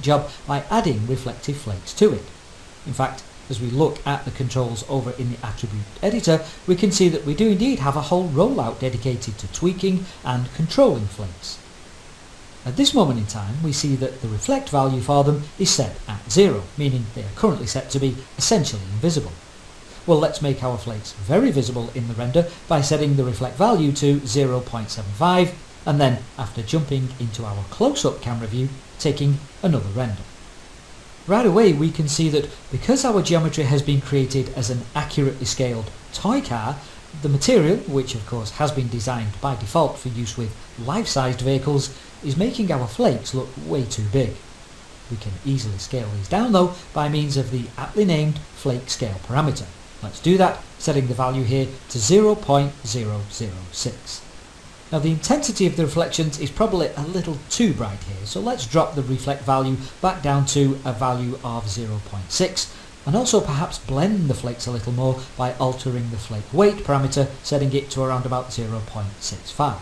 job by adding reflective flakes to it. In fact, as we look at the controls over in the attribute editor, we can see that we do indeed have a whole rollout dedicated to tweaking and controlling flakes. At this moment in time, we see that the reflect value for them is set at 0, meaning they are currently set to be essentially invisible. Well, let's make our flakes very visible in the render by setting the reflect value to 0.75, and then, after jumping into our close-up camera view, taking another render. Right away we can see that because our geometry has been created as an accurately scaled toy car, the material, which of course has been designed by default for use with life-sized vehicles, is making our flakes look way too big. We can easily scale these down though by means of the aptly named flake scale parameter. Let's do that, setting the value here to 0.006. Now the intensity of the reflections is probably a little too bright here, so let's drop the reflect value back down to a value of 0.6, and also perhaps blend the flakes a little more by altering the flake weight parameter, setting it to around about 0.65.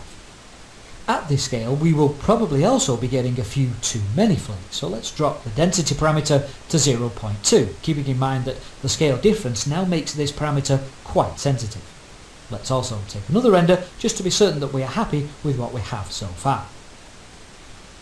At this scale we will probably also be getting a few too many flakes, so let's drop the density parameter to 0.2, keeping in mind that the scale difference now makes this parameter quite sensitive. Let's also take another render just to be certain that we are happy with what we have so far.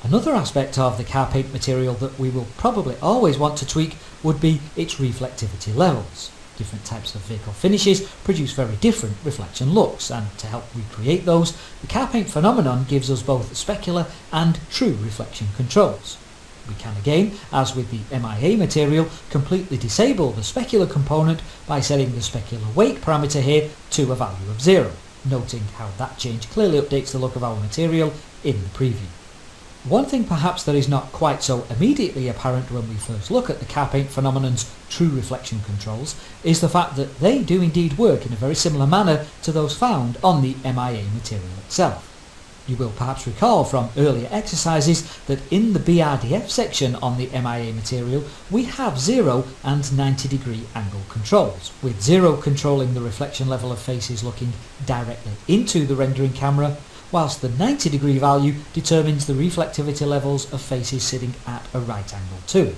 Another aspect of the car paint material that we will probably always want to tweak would be its reflectivity levels. Different types of vehicle finishes produce very different reflection looks, and to help recreate those, the car paint phenomenon gives us both specular and true reflection controls. We can again, as with the MIA material, completely disable the specular component by setting the specular weight parameter here to a value of 0, noting how that change clearly updates the look of our material in the preview. One thing perhaps that is not quite so immediately apparent when we first look at the car paint phenomenon's true reflection controls is the fact that they do indeed work in a very similar manner to those found on the MIA material itself. You will perhaps recall from earlier exercises that in the BRDF section on the MIA material we have 0 and 90-degree angle controls, with 0 controlling the reflection level of faces looking directly into the rendering camera, whilst the 90-degree value determines the reflectivity levels of faces sitting at a right angle to it.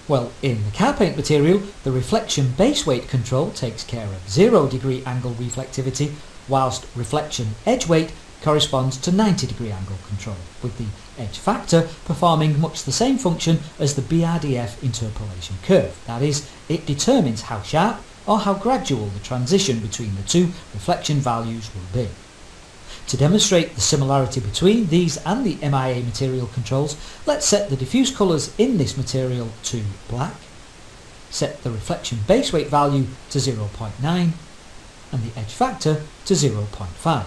Well, in the car paint material, the reflection base weight control takes care of 0-degree angle reflectivity, whilst reflection edge weight corresponds to 90-degree angle control, with the edge factor performing much the same function as the BRDF interpolation curve. That is, it determines how sharp or how gradual the transition between the two reflection values will be. To demonstrate the similarity between these and the MIA material controls, let's set the diffuse colours in this material to black, set the reflection base weight value to 0.9 and the edge factor to 0.5.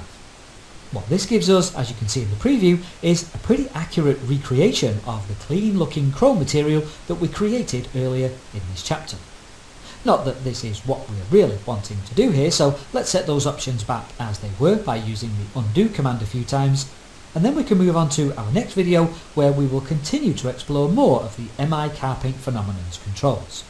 What this gives us, as you can see in the preview, is a pretty accurate recreation of the clean looking chrome material that we created earlier in this chapter. Not that this is what we're really wanting to do here, so let's set those options back as they were by using the undo command a few times, and then we can move on to our next video where we will continue to explore more of the MI car paint phenomenon's controls.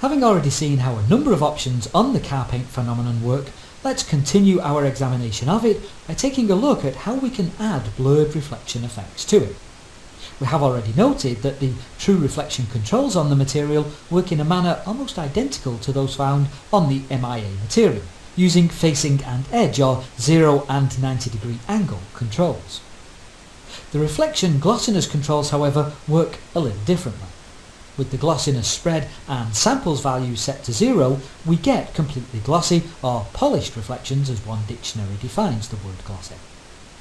Having already seen how a number of options on the car paint phenomenon work, let's continue our examination of it by taking a look at how we can add blurred reflection effects to it. We have already noted that the true reflection controls on the material work in a manner almost identical to those found on the MIA material, using facing and edge or 0 and 90-degree angle controls. The reflection glossiness controls, however, work a little differently. With the glossiness spread and samples values set to 0, we get completely glossy or polished reflections as one dictionary defines the word glossy.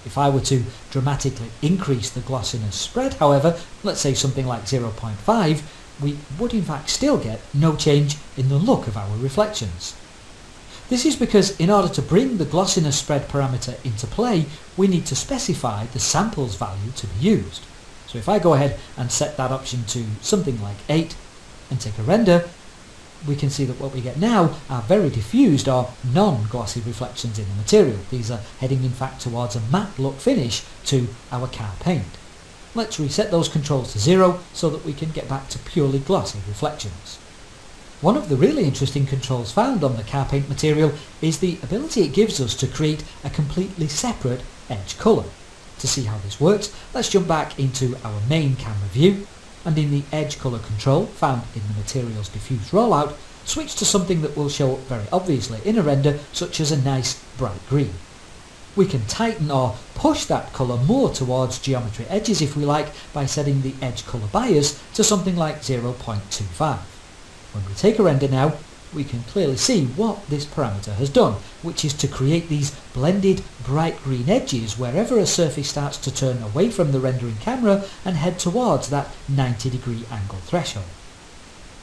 If I were to dramatically increase the glossiness spread, however, let's say something like 0.5, we would in fact still get no change in the look of our reflections. This is because in order to bring the glossiness spread parameter into play, we need to specify the samples value to be used. So if I go ahead and set that option to something like 8 and take a render, we can see that what we get now are very diffused or non-glossy reflections in the material. These are heading in fact towards a matte look finish to our car paint. Let's reset those controls to 0 so that we can get back to purely glossy reflections. One of the really interesting controls found on the car paint material is the ability it gives us to create a completely separate edge colour. To see how this works, let's jump back into our main camera view, and in the edge colour control found in the material's diffuse rollout, switch to something that will show up very obviously in a render, such as a nice bright green. We can tighten or push that colour more towards geometry edges if we like by setting the edge colour bias to something like 0.25. When we take a render now, we can clearly see what this parameter has done, which is to create these blended bright green edges wherever a surface starts to turn away from the rendering camera and head towards that 90-degree angle threshold.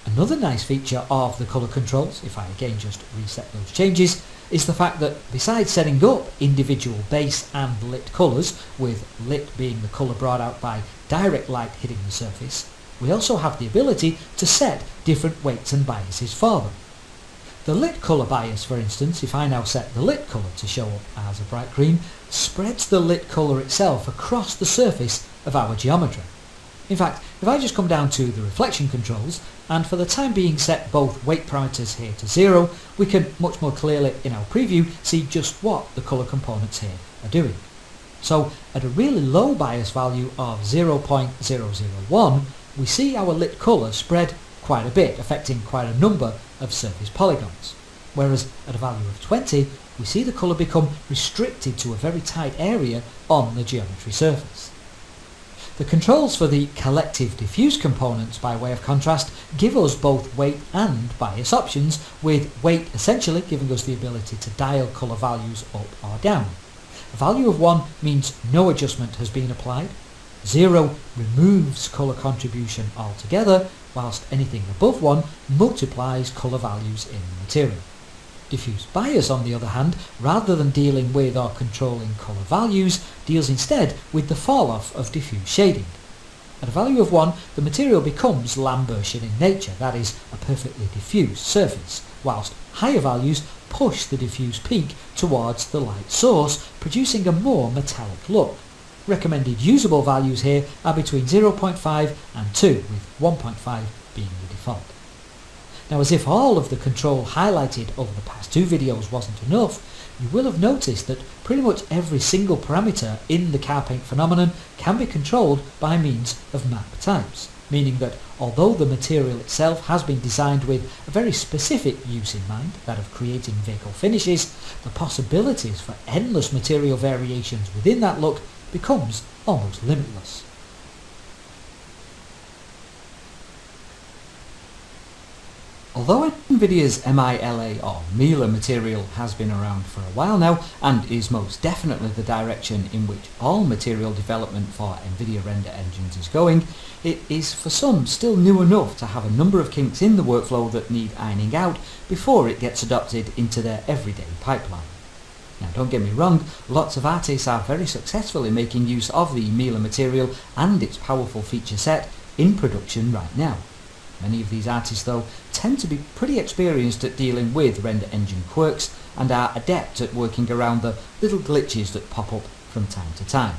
Another nice feature of the colour controls, if I again just reset those changes, is the fact that besides setting up individual base and lit colours, with lit being the colour brought out by direct light hitting the surface, we also have the ability to set different weights and biases for them. The lit colour bias, for instance, if I now set the lit colour to show up as a bright green, spreads the lit colour itself across the surface of our geometry. In fact, if I just come down to the reflection controls, and for the time being set both weight parameters here to 0, we can much more clearly in our preview see just what the colour components here are doing. So at a really low bias value of 0.001, we see our lit colour spread quite a bit, affecting quite a number of surface polygons. Whereas at a value of 20, we see the colour become restricted to a very tight area on the geometry surface. The controls for the collective diffuse components, by way of contrast, give us both weight and bias options, with weight essentially giving us the ability to dial colour values up or down. A value of 1 means no adjustment has been applied, 0 removes colour contribution altogether, whilst anything above 1 multiplies colour values in the material. Diffuse bias, on the other hand, rather than dealing with or controlling colour values, deals instead with the fall-off of diffuse shading. At a value of 1, the material becomes Lambertian in nature, that is, a perfectly diffuse surface, whilst higher values push the diffuse peak towards the light source, producing a more metallic look. Recommended usable values here are between 0.5 and 2, with 1.5 being the default. Now, as if all of the control highlighted over the past two videos wasn't enough, you will have noticed that pretty much every single parameter in the car paint phenomenon can be controlled by means of map types, meaning that although the material itself has been designed with a very specific use in mind, that of creating vehicle finishes, the possibilities for endless material variations within that look becomes almost limitless. Although NVIDIA's MILA or Mila material has been around for a while now and is most definitely the direction in which all material development for NVIDIA render engines is going, it is for some still new enough to have a number of kinks in the workflow that need ironing out before it gets adopted into their everyday pipeline. Now, don't get me wrong, lots of artists are very successfully making use of the Mila material and its powerful feature set in production right now. Many of these artists, though, tend to be pretty experienced at dealing with render engine quirks and are adept at working around the little glitches that pop up from time to time.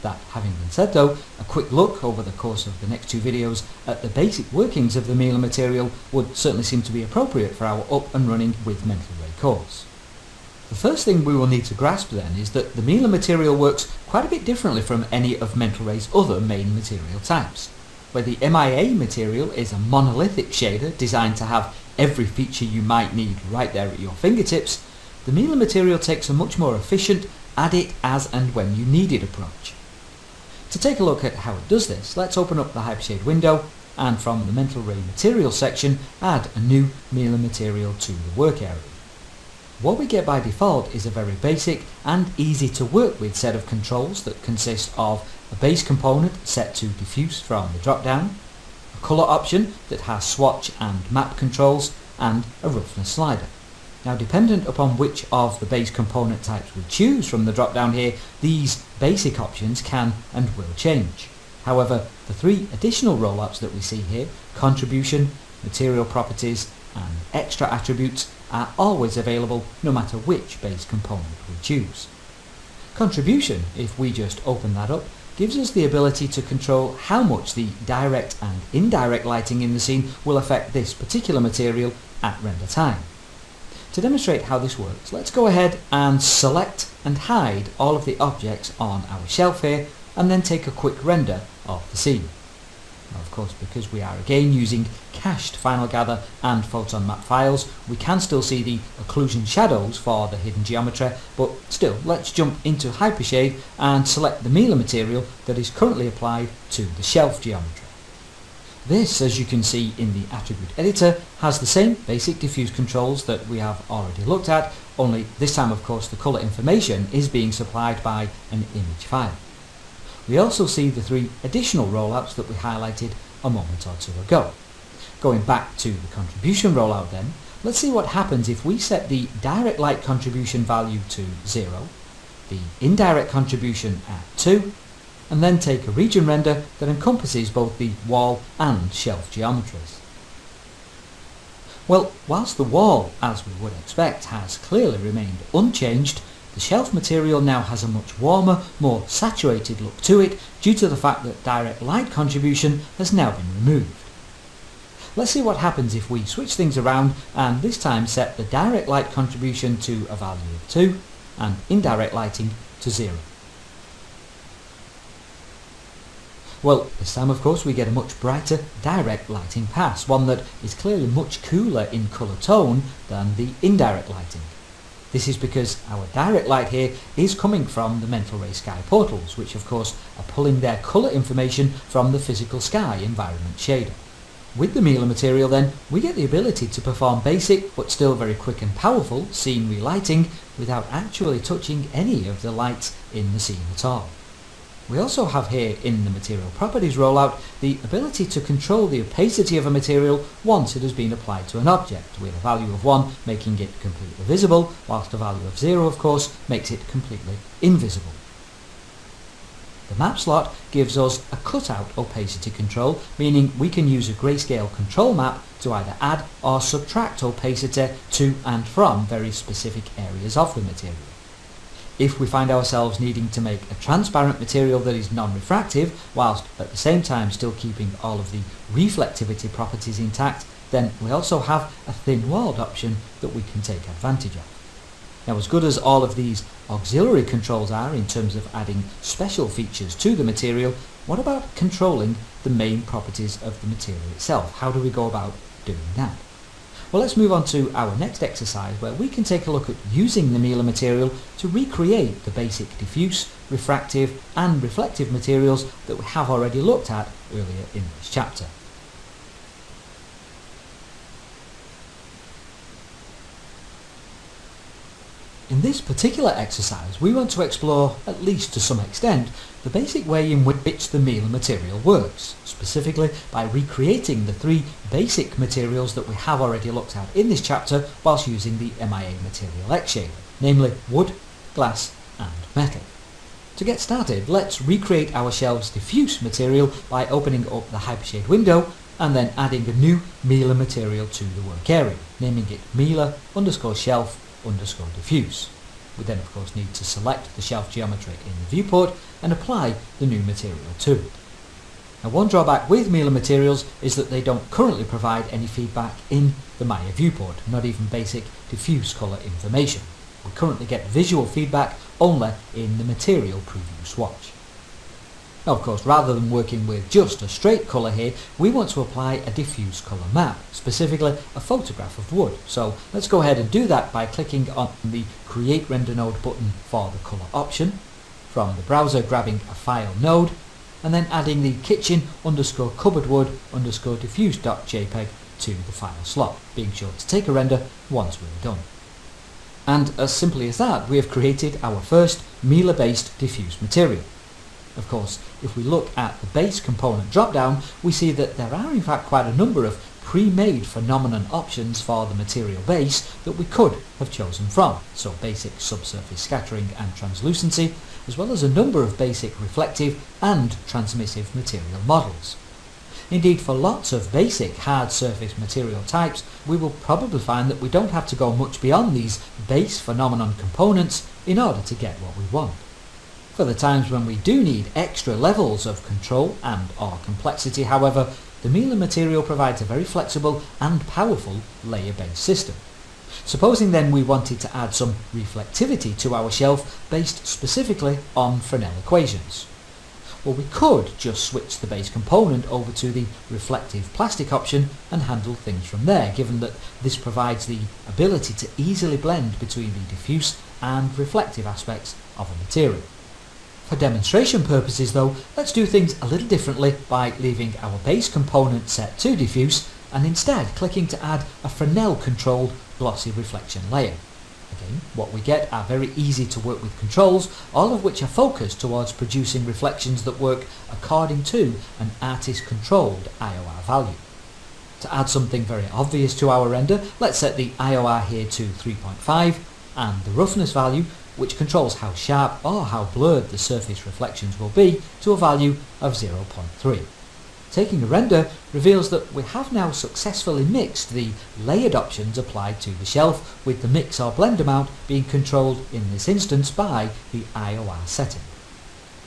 That having been said, though, a quick look over the course of the next two videos at the basic workings of the Mila material would certainly seem to be appropriate for our up and running with Mental Ray course. The first thing we will need to grasp then is that the Mila material works quite a bit differently from any of Mental Ray's other main material types. Where the MIA material is a monolithic shader designed to have every feature you might need right there at your fingertips, the Mila material takes a much more efficient add it as and when you need it approach. To take a look at how it does this, let's open up the Hypershade window and from the Mental Ray material section add a new Mila material to the work area. What we get by default is a very basic and easy to work with set of controls that consist of a base component set to diffuse from the drop-down, a colour option that has swatch and map controls, and a roughness slider. Now, dependent upon which of the base component types we choose from the drop-down here, these basic options can and will change. However, the three additional roll-ups that we see here, contribution, material properties, and extra attributes, are always available no matter which base component we choose. Contribution, if we just open that up, gives us the ability to control how much the direct and indirect lighting in the scene will affect this particular material at render time. To demonstrate how this works, let's go ahead and select and hide all of the objects on our shelf here, and then take a quick render of the scene. Now, of course, because we are again using cached Final Gather and Photon Map files, we can still see the occlusion shadows for the hidden geometry, but still, let's jump into Hypershade and select the Mila material that is currently applied to the shelf geometry. This, as you can see in the attribute editor, has the same basic diffuse controls that we have already looked at, only this time of course the colour information is being supplied by an image file. We also see the three additional rollouts that we highlighted a moment or two ago. Going back to the contribution rollout then, let's see what happens if we set the direct light contribution value to 0, the indirect contribution at 2, and then take a region render that encompasses both the wall and shelf geometries. Well, whilst the wall, as we would expect, has clearly remained unchanged, the shelf material now has a much warmer, more saturated look to it due to the fact that direct light contribution has now been removed. Let's see what happens if we switch things around and this time set the direct light contribution to a value of 2 and indirect lighting to 0. Well, this time of course we get a much brighter direct lighting pass, one that is clearly much cooler in colour tone than the indirect lighting. This is because our direct light here is coming from the Mental Ray Sky portals, which of course are pulling their colour information from the physical sky environment shader. With the Mila material then, we get the ability to perform basic but still very quick and powerful scene relighting without actually touching any of the lights in the scene at all. We also have here in the Material Properties rollout the ability to control the opacity of a material once it has been applied to an object, with a value of 1 making it completely visible, whilst a value of 0 of course makes it completely invisible. The map slot gives us a cutout opacity control, meaning we can use a grayscale control map to either add or subtract opacity to and from very specific areas of the material. If we find ourselves needing to make a transparent material that is non-refractive, whilst at the same time still keeping all of the reflectivity properties intact, then we also have a thin-walled option that we can take advantage of. Now, as good as all of these auxiliary controls are in terms of adding special features to the material, what about controlling the main properties of the material itself? How do we go about doing that? Well, let's move on to our next exercise where we can take a look at using the Mila material to recreate the basic diffuse, refractive and reflective materials that we have already looked at earlier in this chapter. In this particular exercise, we want to explore, at least to some extent, the basic way in which the Mila material works, specifically by recreating the three basic materials that we have already looked at in this chapter whilst using the MIA Material X shader, namely wood, glass and metal. To get started, let's recreate our shelf's diffuse material by opening up the Hypershade window and then adding a new Mila material to the work area, naming it Mila_shelf_diffuse. We then of course need to select the shelf geometry in the viewport and apply the new material to it. Now, one drawback with Mila materials is that they don't currently provide any feedback in the Maya viewport, not even basic diffuse colour information. We currently get visual feedback only in the material preview swatch. Now, of course, rather than working with just a straight colour here, we want to apply a diffuse colour map, specifically a photograph of wood. So let's go ahead and do that by clicking on the Create Render Node button for the colour option, from the browser grabbing a file node, and then adding the kitchen_cupboardwood_diffuse.jpg to the file slot, being sure to take a render once we're done. And as simply as that, we have created our first Mila-based diffuse material. Of course, if we look at the base component drop-down, we see that there are in fact quite a number of pre-made phenomenon options for the material base that we could have chosen from. So basic subsurface scattering and translucency, as well as a number of basic reflective and transmissive material models. Indeed, for lots of basic hard surface material types, we will probably find that we don't have to go much beyond these base phenomenon components in order to get what we want. For the times when we do need extra levels of control and or complexity, however, the Miele material provides a very flexible and powerful layer-based system. Supposing then we wanted to add some reflectivity to our shelf based specifically on Fresnel equations. Well, we could just switch the base component over to the reflective plastic option and handle things from there, given that this provides the ability to easily blend between the diffuse and reflective aspects of a material. For demonstration purposes though, let's do things a little differently by leaving our base component set to diffuse and instead clicking to add a Fresnel controlled glossy reflection layer. Again, what we get are very easy to work with controls, all of which are focused towards producing reflections that work according to an artist-controlled IOR value. To add something very obvious to our render, let's set the IOR here to 3.5 and the roughness value, which controls how sharp or how blurred the surface reflections will be, to a value of 0.3. Taking a render reveals that we have now successfully mixed the layered options applied to the shelf, with the mix or blend amount being controlled in this instance by the IOR setting.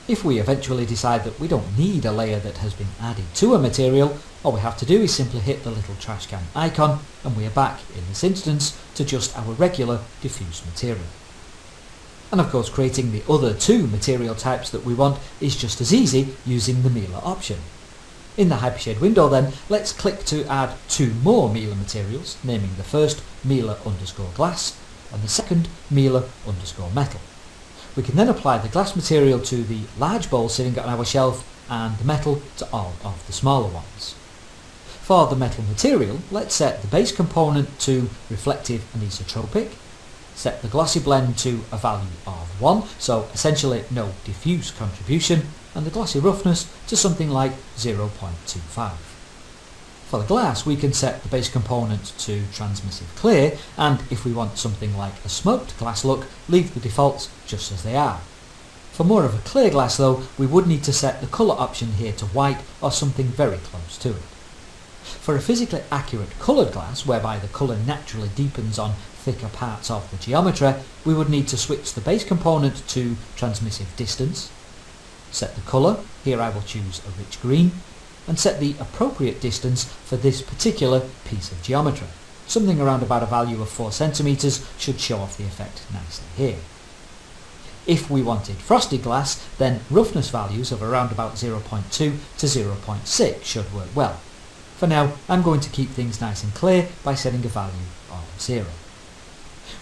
If we eventually decide that we don't need a layer that has been added to a material, all we have to do is simply hit the little trash can icon and we are back in this instance to just our regular diffuse material. And of course, creating the other two material types that we want is just as easy using the Miele option. In the Hypershade window then, let's click to add two more Miele materials, naming the first Miele_glass and the second Miele_metal. We can then apply the glass material to the large bowl sitting on our shelf and the metal to all of the smaller ones. For the metal material, let's set the base component to reflective and isotropic, set the glossy blend to a value of 1, so essentially no diffuse contribution, and the glossy roughness to something like 0.25. For the glass, we can set the base component to transmissive clear, and if we want something like a smoked glass look, leave the defaults just as they are. For more of a clear glass though, we would need to set the colour option here to white or something very close to it. For a physically accurate coloured glass, whereby the colour naturally deepens on thicker parts of the geometry, we would need to switch the base component to transmissive distance, set the colour, here I will choose a rich green, and set the appropriate distance for this particular piece of geometry. Something around about a value of 4 centimeters should show off the effect nicely here. If we wanted frosted glass, then roughness values of around about 0.2 to 0.6 should work well. For now, I'm going to keep things nice and clear by setting a value of 0.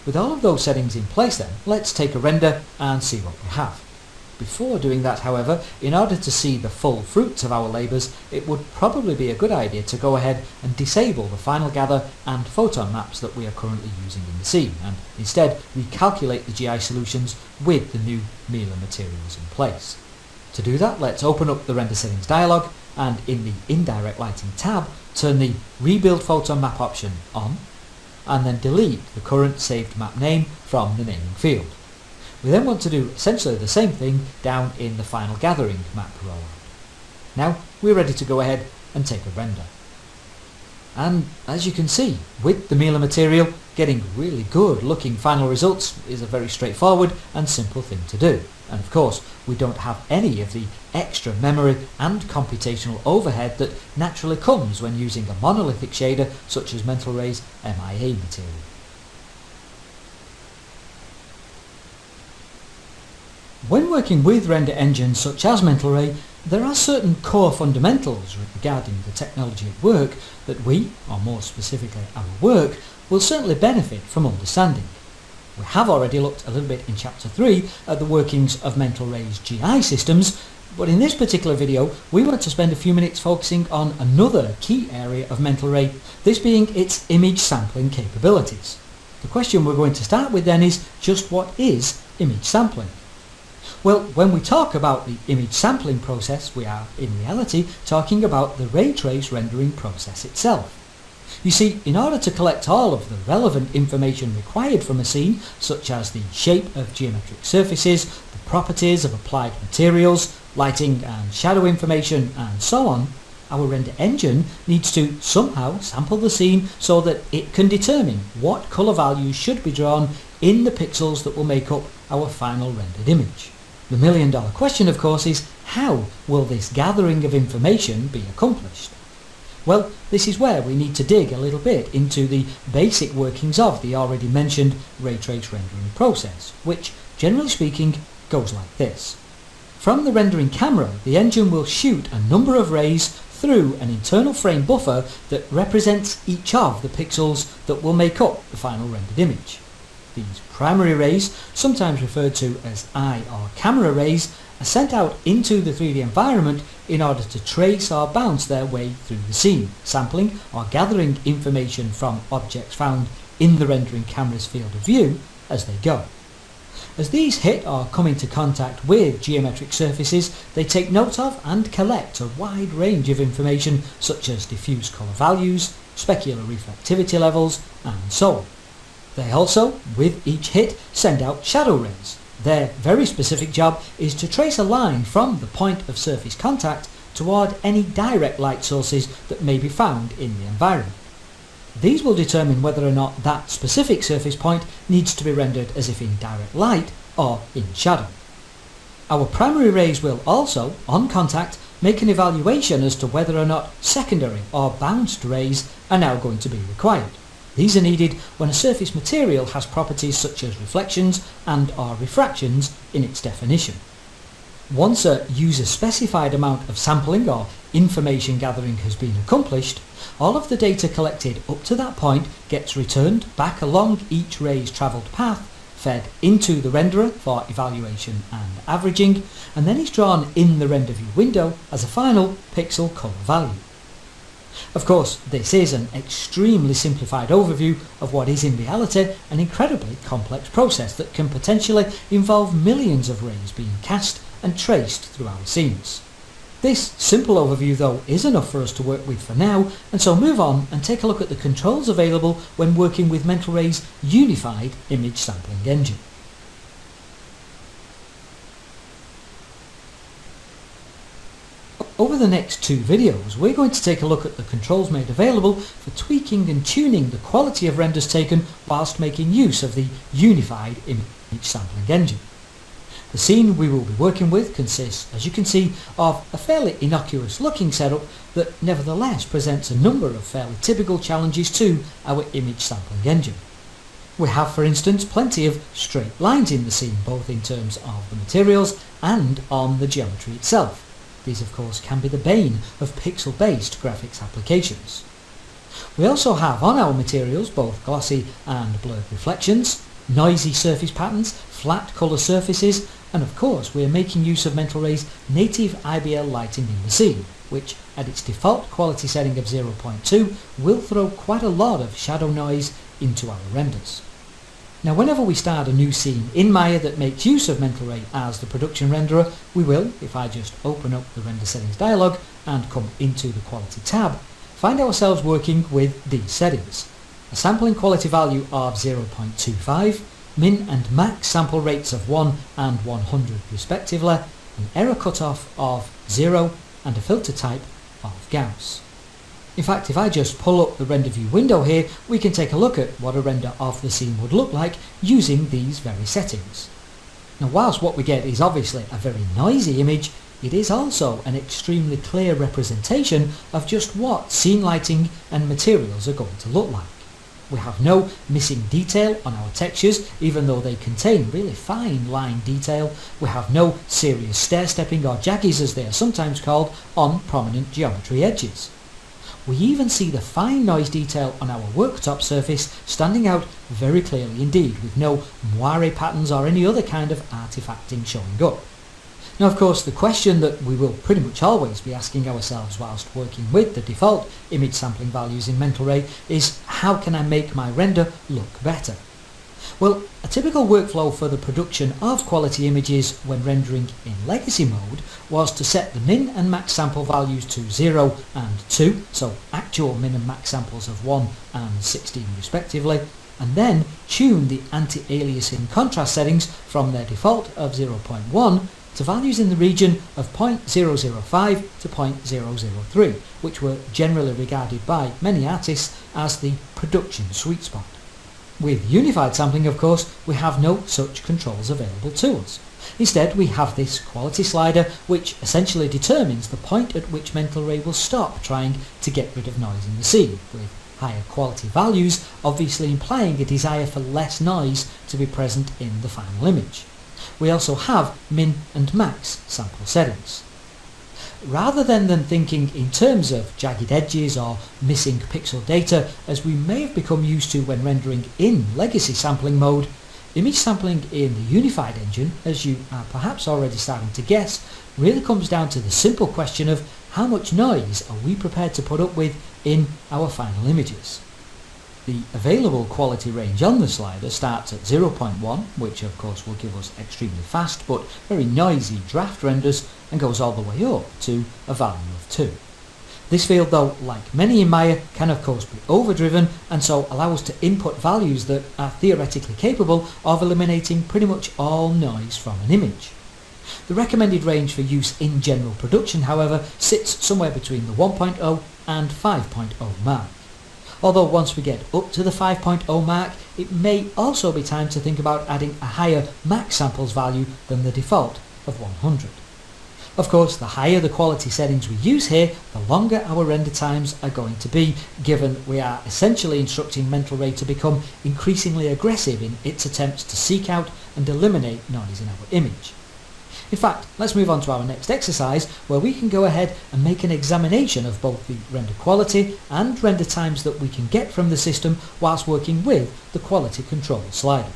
With all of those settings in place then, let's take a render and see what we have. Before doing that, however, in order to see the full fruits of our labours, it would probably be a good idea to go ahead and disable the final gather and photon maps that we are currently using in the scene, and instead recalculate the GI solutions with the new Miele materials in place. To do that, let's open up the render settings dialog, and in the indirect lighting tab, turn the rebuild photon map option on, and then delete the current saved map name from the naming field. We then want to do essentially the same thing down in the final gathering map rollout. Now we're ready to go ahead and take a render. And as you can see, with the Miele material, getting really good looking final results is a very straightforward and simple thing to do. And of course, we don't have any of the extra memory and computational overhead that naturally comes when using a monolithic shader such as Mental Ray's MIA material. When working with render engines such as Mental Ray, there are certain core fundamentals regarding the technology at work that we, or more specifically our work, will certainly benefit from understanding. We have already looked a little bit in Chapter 3 at the workings of Mental Ray's GI systems, but in this particular video we want to spend a few minutes focusing on another key area of Mental Ray, this being its image sampling capabilities. The question we're going to start with then is, just what is image sampling? Well, when we talk about the image sampling process, we are, in reality, talking about the ray trace rendering process itself. You see, in order to collect all of the relevant information required from a scene, such as the shape of geometric surfaces, the properties of applied materials, lighting and shadow information, and so on, our render engine needs to somehow sample the scene so that it can determine what colour values should be drawn in the pixels that will make up our final rendered image. The million-dollar question, of course, is how will this gathering of information be accomplished? Well, this is where we need to dig a little bit into the basic workings of the already mentioned ray trace rendering process, which, generally speaking, goes like this. From the rendering camera, the engine will shoot a number of rays through an internal frame buffer that represents each of the pixels that will make up the final rendered image. These primary rays, sometimes referred to as eye or camera rays, are sent out into the 3D environment in order to trace or bounce their way through the scene, sampling or gathering information from objects found in the rendering camera's field of view as they go. As these hit or come into contact with geometric surfaces, they take note of and collect a wide range of information such as diffuse colour values, specular reflectivity levels, and so on. They also, with each hit, send out shadow rays. Their very specific job is to trace a line from the point of surface contact toward any direct light sources that may be found in the environment. These will determine whether or not that specific surface point needs to be rendered as if in direct light or in shadow. Our primary rays will also, on contact, make an evaluation as to whether or not secondary or bounced rays are now going to be required. These are needed when a surface material has properties such as reflections and or refractions in its definition. Once a user-specified amount of sampling or information gathering has been accomplished, all of the data collected up to that point gets returned back along each ray's travelled path, fed into the renderer for evaluation and averaging, and then is drawn in the render view window as a final pixel colour value. Of course, this is an extremely simplified overview of what is in reality an incredibly complex process that can potentially involve millions of rays being cast and traced through our scenes. This simple overview though is enough for us to work with for now, and so move on and take a look at the controls available when working with Mental Ray's unified image sampling engine. Over the next two videos, we're going to take a look at the controls made available for tweaking and tuning the quality of renders taken whilst making use of the unified image sampling engine. The scene we will be working with consists, as you can see, of a fairly innocuous looking setup that nevertheless presents a number of fairly typical challenges to our image sampling engine. We have, for instance, plenty of straight lines in the scene, both in terms of the materials and on the geometry itself. These, of course, can be the bane of pixel-based graphics applications. We also have on our materials both glossy and blurred reflections, noisy surface patterns, flat colour surfaces, and of course we are making use of Mental Ray's native IBL lighting in the scene, which at its default quality setting of 0.2 will throw quite a lot of shadow noise into our renders. Now whenever we start a new scene in Maya that makes use of Mental Ray as the production renderer, we will, if I just open up the render settings dialog and come into the quality tab, find ourselves working with these settings. A sampling quality value of 0.25, min and max sample rates of 1 and 100 respectively, an error cutoff of 0 and a filter type of Gauss. In fact, if I just pull up the render view window here, we can take a look at what a render of the scene would look like using these very settings. Now whilst what we get is obviously a very noisy image, it is also an extremely clear representation of just what scene lighting and materials are going to look like. We have no missing detail on our textures, even though they contain really fine line detail. We have no serious stair-stepping or jaggies, as they are sometimes called, on prominent geometry edges. We even see the fine noise detail on our worktop surface standing out very clearly indeed, with no moire patterns or any other kind of artifacting showing up. Now of course the question that we will pretty much always be asking ourselves whilst working with the default image sampling values in Mental Ray is, how can I make my render look better? Well, a typical workflow for the production of quality images when rendering in legacy mode was to set the min and max sample values to 0 and 2, so actual min and max samples of 1 and 16 respectively, and then tune the anti-aliasing contrast settings from their default of 0.1 to values in the region of 0.005 to 0.003, which were generally regarded by many artists as the production sweet spot. With unified sampling, of course, we have no such controls available to us. Instead, we have this quality slider, which essentially determines the point at which Mental Ray will stop trying to get rid of noise in the scene, with higher quality values obviously implying a desire for less noise to be present in the final image. We also have min and max sample settings. Rather than thinking in terms of jagged edges or missing pixel data, as we may have become used to when rendering in legacy sampling mode, image sampling in the unified engine, as you are perhaps already starting to guess, really comes down to the simple question of how much noise are we prepared to put up with in our final images. The available quality range on the slider starts at 0.1, which of course will give us extremely fast but very noisy draft renders, and goes all the way up to a value of 2. This field, though, like many in Maya, can of course be overdriven and so allow us to input values that are theoretically capable of eliminating pretty much all noise from an image. The recommended range for use in general production, however, sits somewhere between the 1.0 and 5.0 mark. Although once we get up to the 5.0 mark, it may also be time to think about adding a higher max samples value than the default of 100. Of course, the higher the quality settings we use here, the longer our render times are going to be, given we are essentially instructing Mental Ray to become increasingly aggressive in its attempts to seek out and eliminate noise in our image. In fact, let's move on to our next exercise, where we can go ahead and make an examination of both the render quality and render times that we can get from the system whilst working with the quality control slider.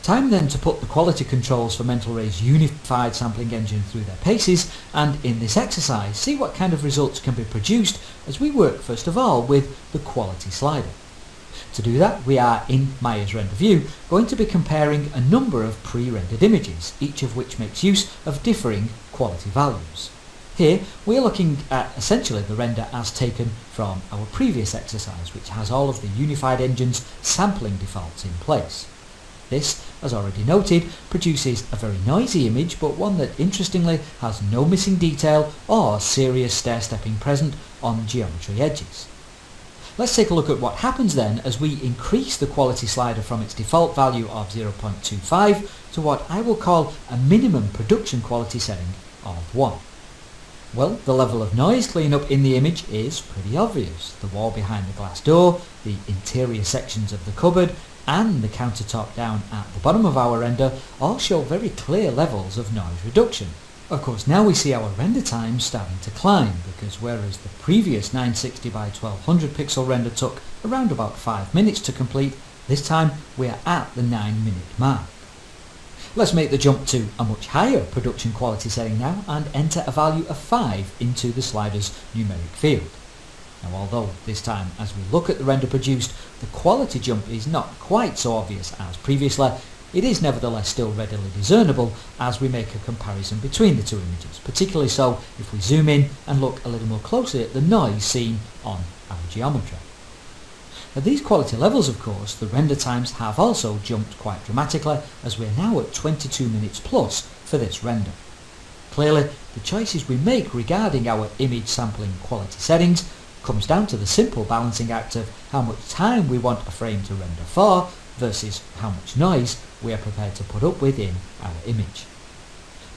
Time then to put the quality controls for mentalray's unified sampling engine through their paces, and in this exercise see what kind of results can be produced as we work first of all with the quality slider. To do that, we are, in Maya's render view, going to be comparing a number of pre-rendered images, each of which makes use of differing quality values. Here we are looking at essentially the render as taken from our previous exercise, which has all of the unified engine's sampling defaults in place. This, as already noted, produces a very noisy image, but one that interestingly has no missing detail or serious stair-stepping present on geometry edges. Let's take a look at what happens then as we increase the quality slider from its default value of 0.25 to what I will call a minimum production quality setting of 1. Well, the level of noise cleanup in the image is pretty obvious. The wall behind the glass door, the interior sections of the cupboard, and the countertop down at the bottom of our render all show very clear levels of noise reduction. Of course, now we see our render time starting to climb, because whereas the previous 960 by 1200 pixel render took around about 5 minutes to complete, this time we are at the 9-minute mark. Let's make the jump to a much higher production quality setting now and enter a value of 5 into the slider's numeric field. Now, although this time as we look at the render produced, the quality jump is not quite so obvious as previously, it is nevertheless still readily discernible as we make a comparison between the two images, particularly so if we zoom in and look a little more closely at the noise seen on our geometry. At these quality levels, of course, the render times have also jumped quite dramatically, as we are now at 22 minutes plus for this render. Clearly, the choices we make regarding our image sampling quality settings comes down to the simple balancing act of how much time we want a frame to render for versus how much noise we are prepared to put up with in our image.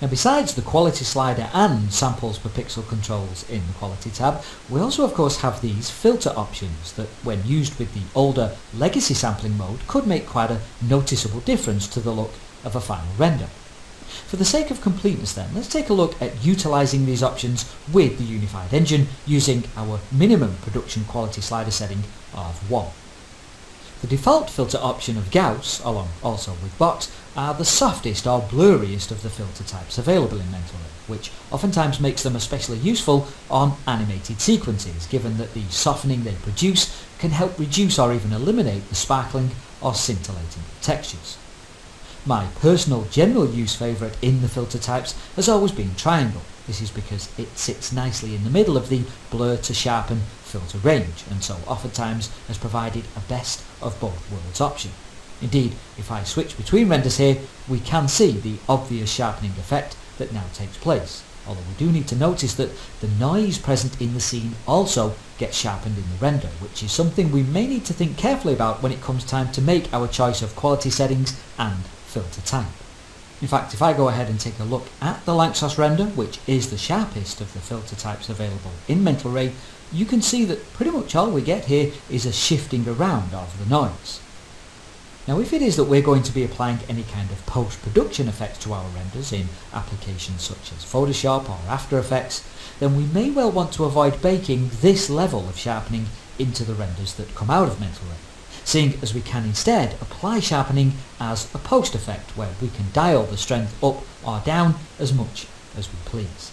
Now, besides the quality slider and samples per pixel controls in the quality tab, we also of course have these filter options that, when used with the older legacy sampling mode, could make quite a noticeable difference to the look of a final render. For the sake of completeness then, let's take a look at utilising these options with the unified engine using our minimum production quality slider setting of 1. The default filter option of Gauss, along also with Box, are the softest or blurriest of the filter types available in mentalray, which oftentimes makes them especially useful on animated sequences, given that the softening they produce can help reduce or even eliminate the sparkling or scintillating textures. My personal general use favourite in the filter types has always been triangle. This is because it sits nicely in the middle of the blur to sharpen filter range, and so oftentimes has provided a best of both worlds option. Indeed, if I switch between renders here, we can see the obvious sharpening effect that now takes place, although we do need to notice that the noise present in the scene also gets sharpened in the render, which is something we may need to think carefully about when it comes time to make our choice of quality settings and filter type. In fact, if I go ahead and take a look at the Lanczos render, which is the sharpest of the filter types available in mentalray, you can see that pretty much all we get here is a shifting around of the noise. Now, if it is that we're going to be applying any kind of post-production effects to our renders in applications such as Photoshop or After Effects, then we may well want to avoid baking this level of sharpening into the renders that come out of mentalray, seeing as we can instead apply sharpening as a post effect where we can dial the strength up or down as much as we please.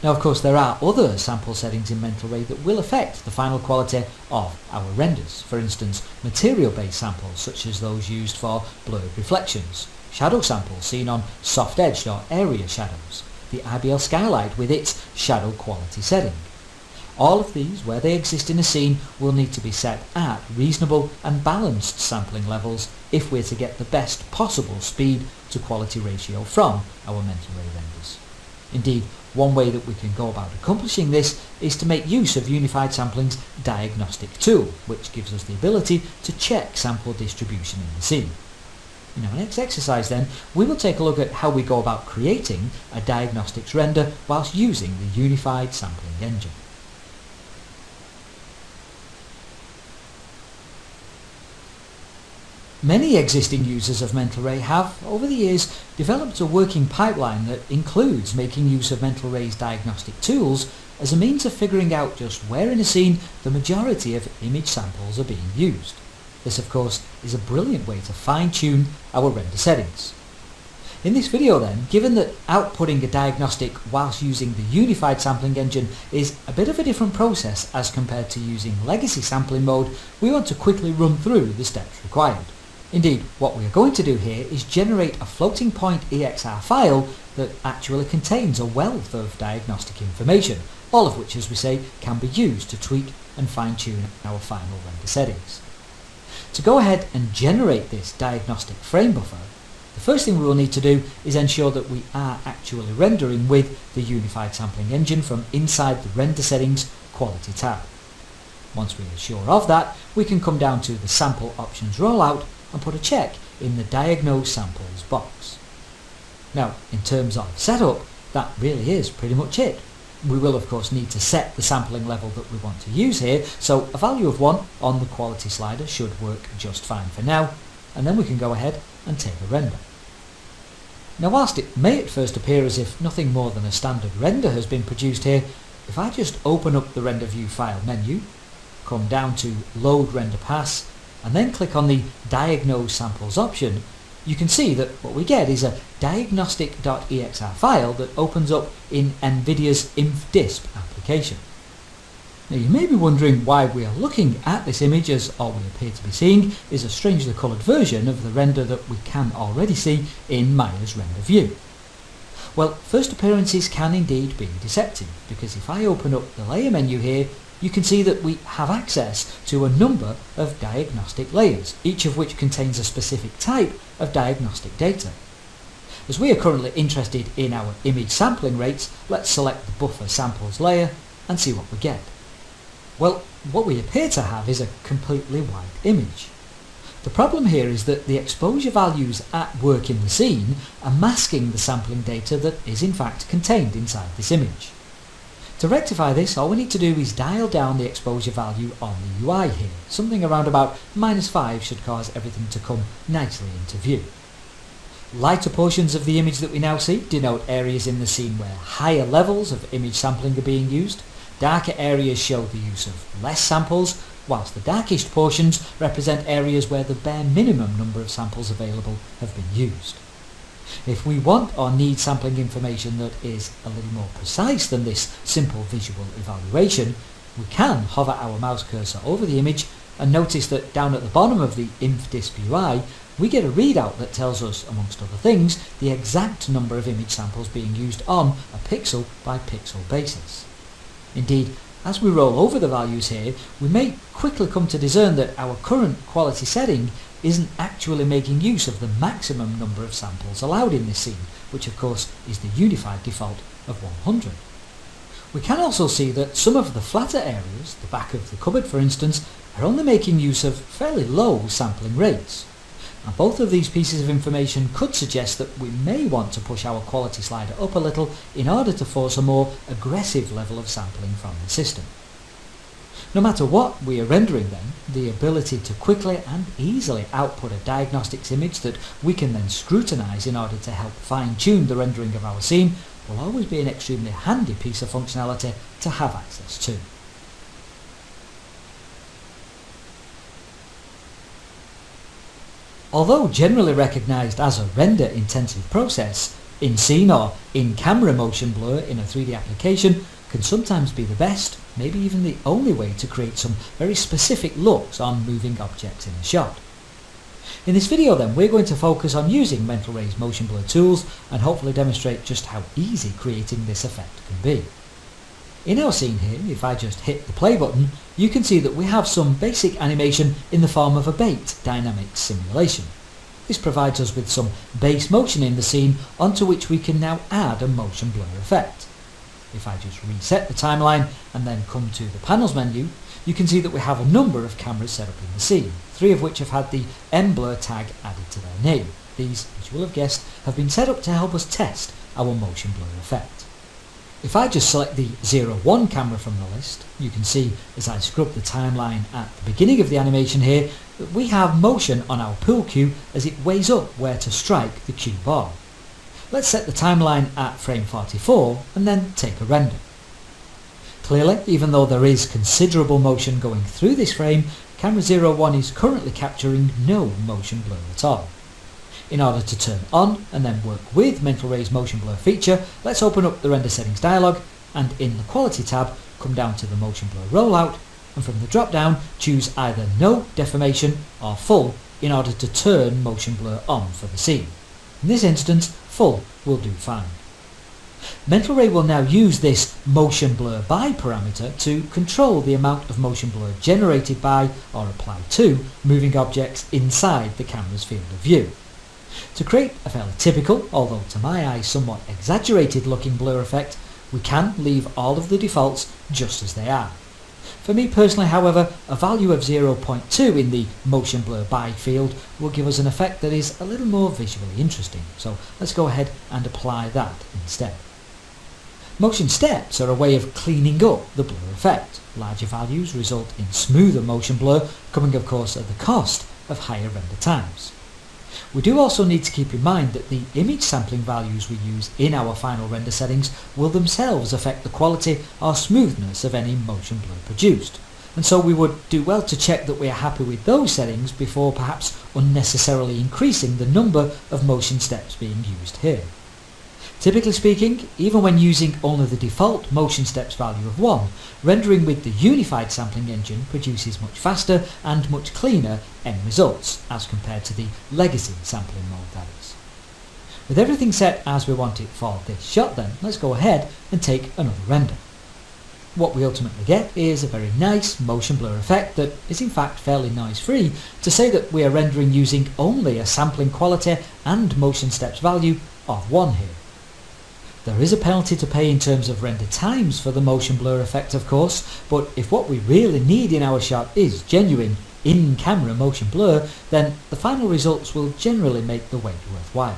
Now, of course, there are other sample settings in mentalray that will affect the final quality of our renders. For instance, material-based samples such as those used for blurred reflections, shadow samples seen on soft-edged or area shadows, the IBL skylight with its shadow quality setting. All of these, where they exist in a scene, will need to be set at reasonable and balanced sampling levels if we're to get the best possible speed to quality ratio from our mentalray renders. Indeed, one way that we can go about accomplishing this is to make use of Unified Sampling's diagnostic tool, which gives us the ability to check sample distribution in the scene. In our next exercise then, we will take a look at how we go about creating a diagnostics render whilst using the Unified Sampling engine. Many existing users of mentalray have, over the years, developed a working pipeline that includes making use of mentalray's diagnostic tools as a means of figuring out just where in a scene the majority of image samples are being used. This of course is a brilliant way to fine-tune our render settings. In this video then, given that outputting a diagnostic whilst using the unified sampling engine is a bit of a different process as compared to using legacy sampling mode, we want to quickly run through the steps required. Indeed, what we are going to do here is generate a floating point EXR file that actually contains a wealth of diagnostic information, all of which, as we say, can be used to tweak and fine-tune our final render settings. To go ahead and generate this diagnostic frame buffer, the first thing we will need to do is ensure that we are actually rendering with the unified sampling engine from inside the render settings quality tab. Once we are sure of that, we can come down to the sample options rollout and put a check in the diagnose samples box. Now, in terms of setup, that really is pretty much it. We will of course need to set the sampling level that we want to use here, so a value of 1 on the quality slider should work just fine for now, and then we can go ahead and take a render. Now, whilst it may at first appear as if nothing more than a standard render has been produced here, if I just open up the render view file menu, come down to load render pass, and then click on the diagnose samples option, you can see that what we get is a diagnostic.exr file that opens up in NVIDIA's InfDisp application. Now, you may be wondering why we are looking at this image, as all we appear to be seeing is a strangely coloured version of the render that we can already see in Maya's render view. Well, first appearances can indeed be deceptive, because if I open up the layer menu here, you can see that we have access to a number of diagnostic layers, each of which contains a specific type of diagnostic data. As we are currently interested in our image sampling rates, let's select the buffer samples layer and see what we get. Well, what we appear to have is a completely white image. The problem here is that the exposure values at work in the scene are masking the sampling data that is in fact contained inside this image. To rectify this, all we need to do is dial down the exposure value on the UI here. Something around about -5 should cause everything to come nicely into view. Lighter portions of the image that we now see denote areas in the scene where higher levels of image sampling are being used. Darker areas show the use of less samples, whilst the darkest portions represent areas where the bare minimum number of samples available have been used. If we want or need sampling information that is a little more precise than this simple visual evaluation, we can hover our mouse cursor over the image and notice that down at the bottom of the InfDisp UI we get a readout that tells us, amongst other things, the exact number of image samples being used on a pixel by pixel basis. Indeed, as we roll over the values here, we may quickly come to discern that our current quality setting isn't actually making use of the maximum number of samples allowed in this scene, which of course is the unified default of 100. We can also see that some of the flatter areas, the back of the cupboard for instance, are only making use of fairly low sampling rates. Now, both of these pieces of information could suggest that we may want to push our quality slider up a little in order to force a more aggressive level of sampling from the system. No matter what we are rendering then, the ability to quickly and easily output a diagnostics image that we can then scrutinise in order to help fine-tune the rendering of our scene will always be an extremely handy piece of functionality to have access to. Although generally recognised as a render-intensive process, in-scene or in-camera motion blur in a 3D application can sometimes be the best, maybe even the only way to create some very specific looks on moving objects in a shot. In this video then, we're going to focus on using Mental Ray's motion blur tools and hopefully demonstrate just how easy creating this effect can be. In our scene here, if I just hit the play button, you can see that we have some basic animation in the form of a bait dynamic simulation. This provides us with some base motion in the scene onto which we can now add a motion blur effect. If I just reset the timeline and then come to the panels menu, you can see that we have a number of cameras set up in the scene, 3 of which have had the mblur tag added to their name. These, as you will have guessed, have been set up to help us test our motion blur effect. If I just select the 01 camera from the list, you can see as I scrub the timeline at the beginning of the animation here that we have motion on our pool cue as it weighs up where to strike the cue bar. Let's set the timeline at frame 44 and then take a render. Clearly, even though there is considerable motion going through this frame, camera 01 is currently capturing no motion blur at all. In order to turn on and then work with Mental Ray's motion blur feature, let's open up the render settings dialog and in the quality tab come down to the motion blur rollout, and from the drop down choose either no deformation or full in order to turn motion blur on for the scene. In this instance, full will do fine. Mental Ray will now use this motion blur by parameter to control the amount of motion blur generated by or applied to moving objects inside the camera's field of view. To create a fairly typical, although to my eye somewhat exaggerated looking blur effect, we can leave all of the defaults just as they are. For me personally, however, a value of 0.2 in the motion blur by field will give us an effect that is a little more visually interesting, so let's go ahead and apply that instead. Motion steps are a way of cleaning up the blur effect. Larger values result in smoother motion blur, coming of course at the cost of higher render times. We do also need to keep in mind that the image sampling values we use in our final render settings will themselves affect the quality or smoothness of any motion blur produced, and so we would do well to check that we are happy with those settings before perhaps unnecessarily increasing the number of motion steps being used here. Typically speaking, even when using only the default motion steps value of 1, rendering with the unified sampling engine produces much faster and much cleaner end results as compared to the legacy sampling mode that is. With everything set as we want it for this shot then, let's go ahead and take another render. What we ultimately get is a very nice motion blur effect that is in fact fairly noise free to say that we are rendering using only a sampling quality and motion steps value of 1 here. There is a penalty to pay in terms of render times for the motion blur effect of course, but if what we really need in our shot is genuine in-camera motion blur, then the final results will generally make the wait worthwhile.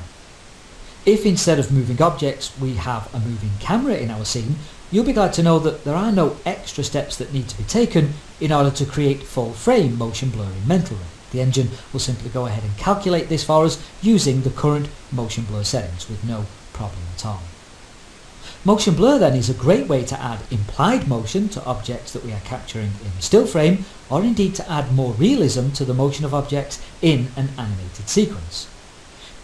If instead of moving objects we have a moving camera in our scene, you'll be glad to know that there are no extra steps that need to be taken in order to create full frame motion blur in Mental Ray. The engine will simply go ahead and calculate this for us using the current motion blur settings with no problem at all. Motion blur then is a great way to add implied motion to objects that we are capturing in still frame, or indeed to add more realism to the motion of objects in an animated sequence.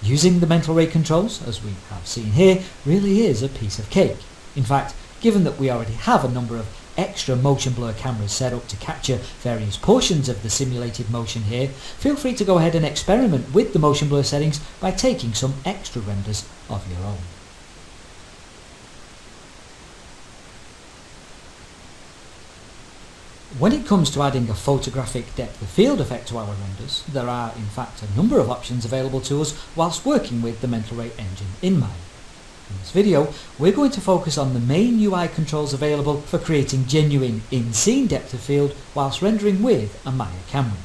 Using the Mental Ray controls, as we have seen here, really is a piece of cake. In fact, given that we already have a number of extra motion blur cameras set up to capture various portions of the simulated motion here, feel free to go ahead and experiment with the motion blur settings by taking some extra renders of your own. When it comes to adding a photographic depth of field effect to our renders, there are in fact a number of options available to us whilst working with the Mental Ray engine in mind. In this video, we're going to focus on the main UI controls available for creating genuine in-scene depth of field whilst rendering with a Maya camera.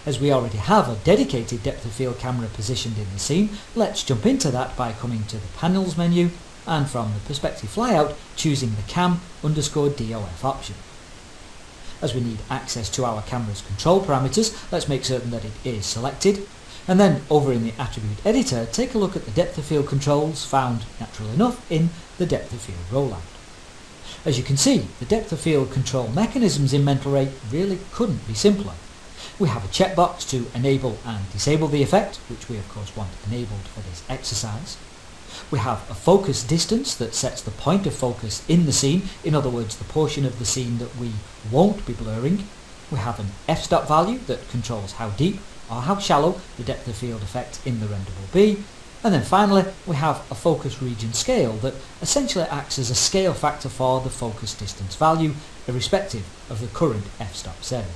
As we already have a dedicated depth of field camera positioned in the scene, let's jump into that by coming to the Panels menu and from the Perspective flyout choosing the Cam_DOF option. As we need access to our camera's control parameters, let's make certain that it is selected. And then over in the Attribute Editor, take a look at the depth of field controls found, naturally enough, in the depth of field rollout. As you can see, the depth of field control mechanisms in Mental Ray really couldn't be simpler. We have a checkbox to enable and disable the effect, which we of course want enabled for this exercise. We have a focus distance that sets the point of focus in the scene, in other words the portion of the scene that we won't be blurring. We have an f-stop value that controls how deep or how shallow the depth of field effect in the render will be. And then finally we have a focus region scale that essentially acts as a scale factor for the focus distance value, irrespective of the current f-stop setting.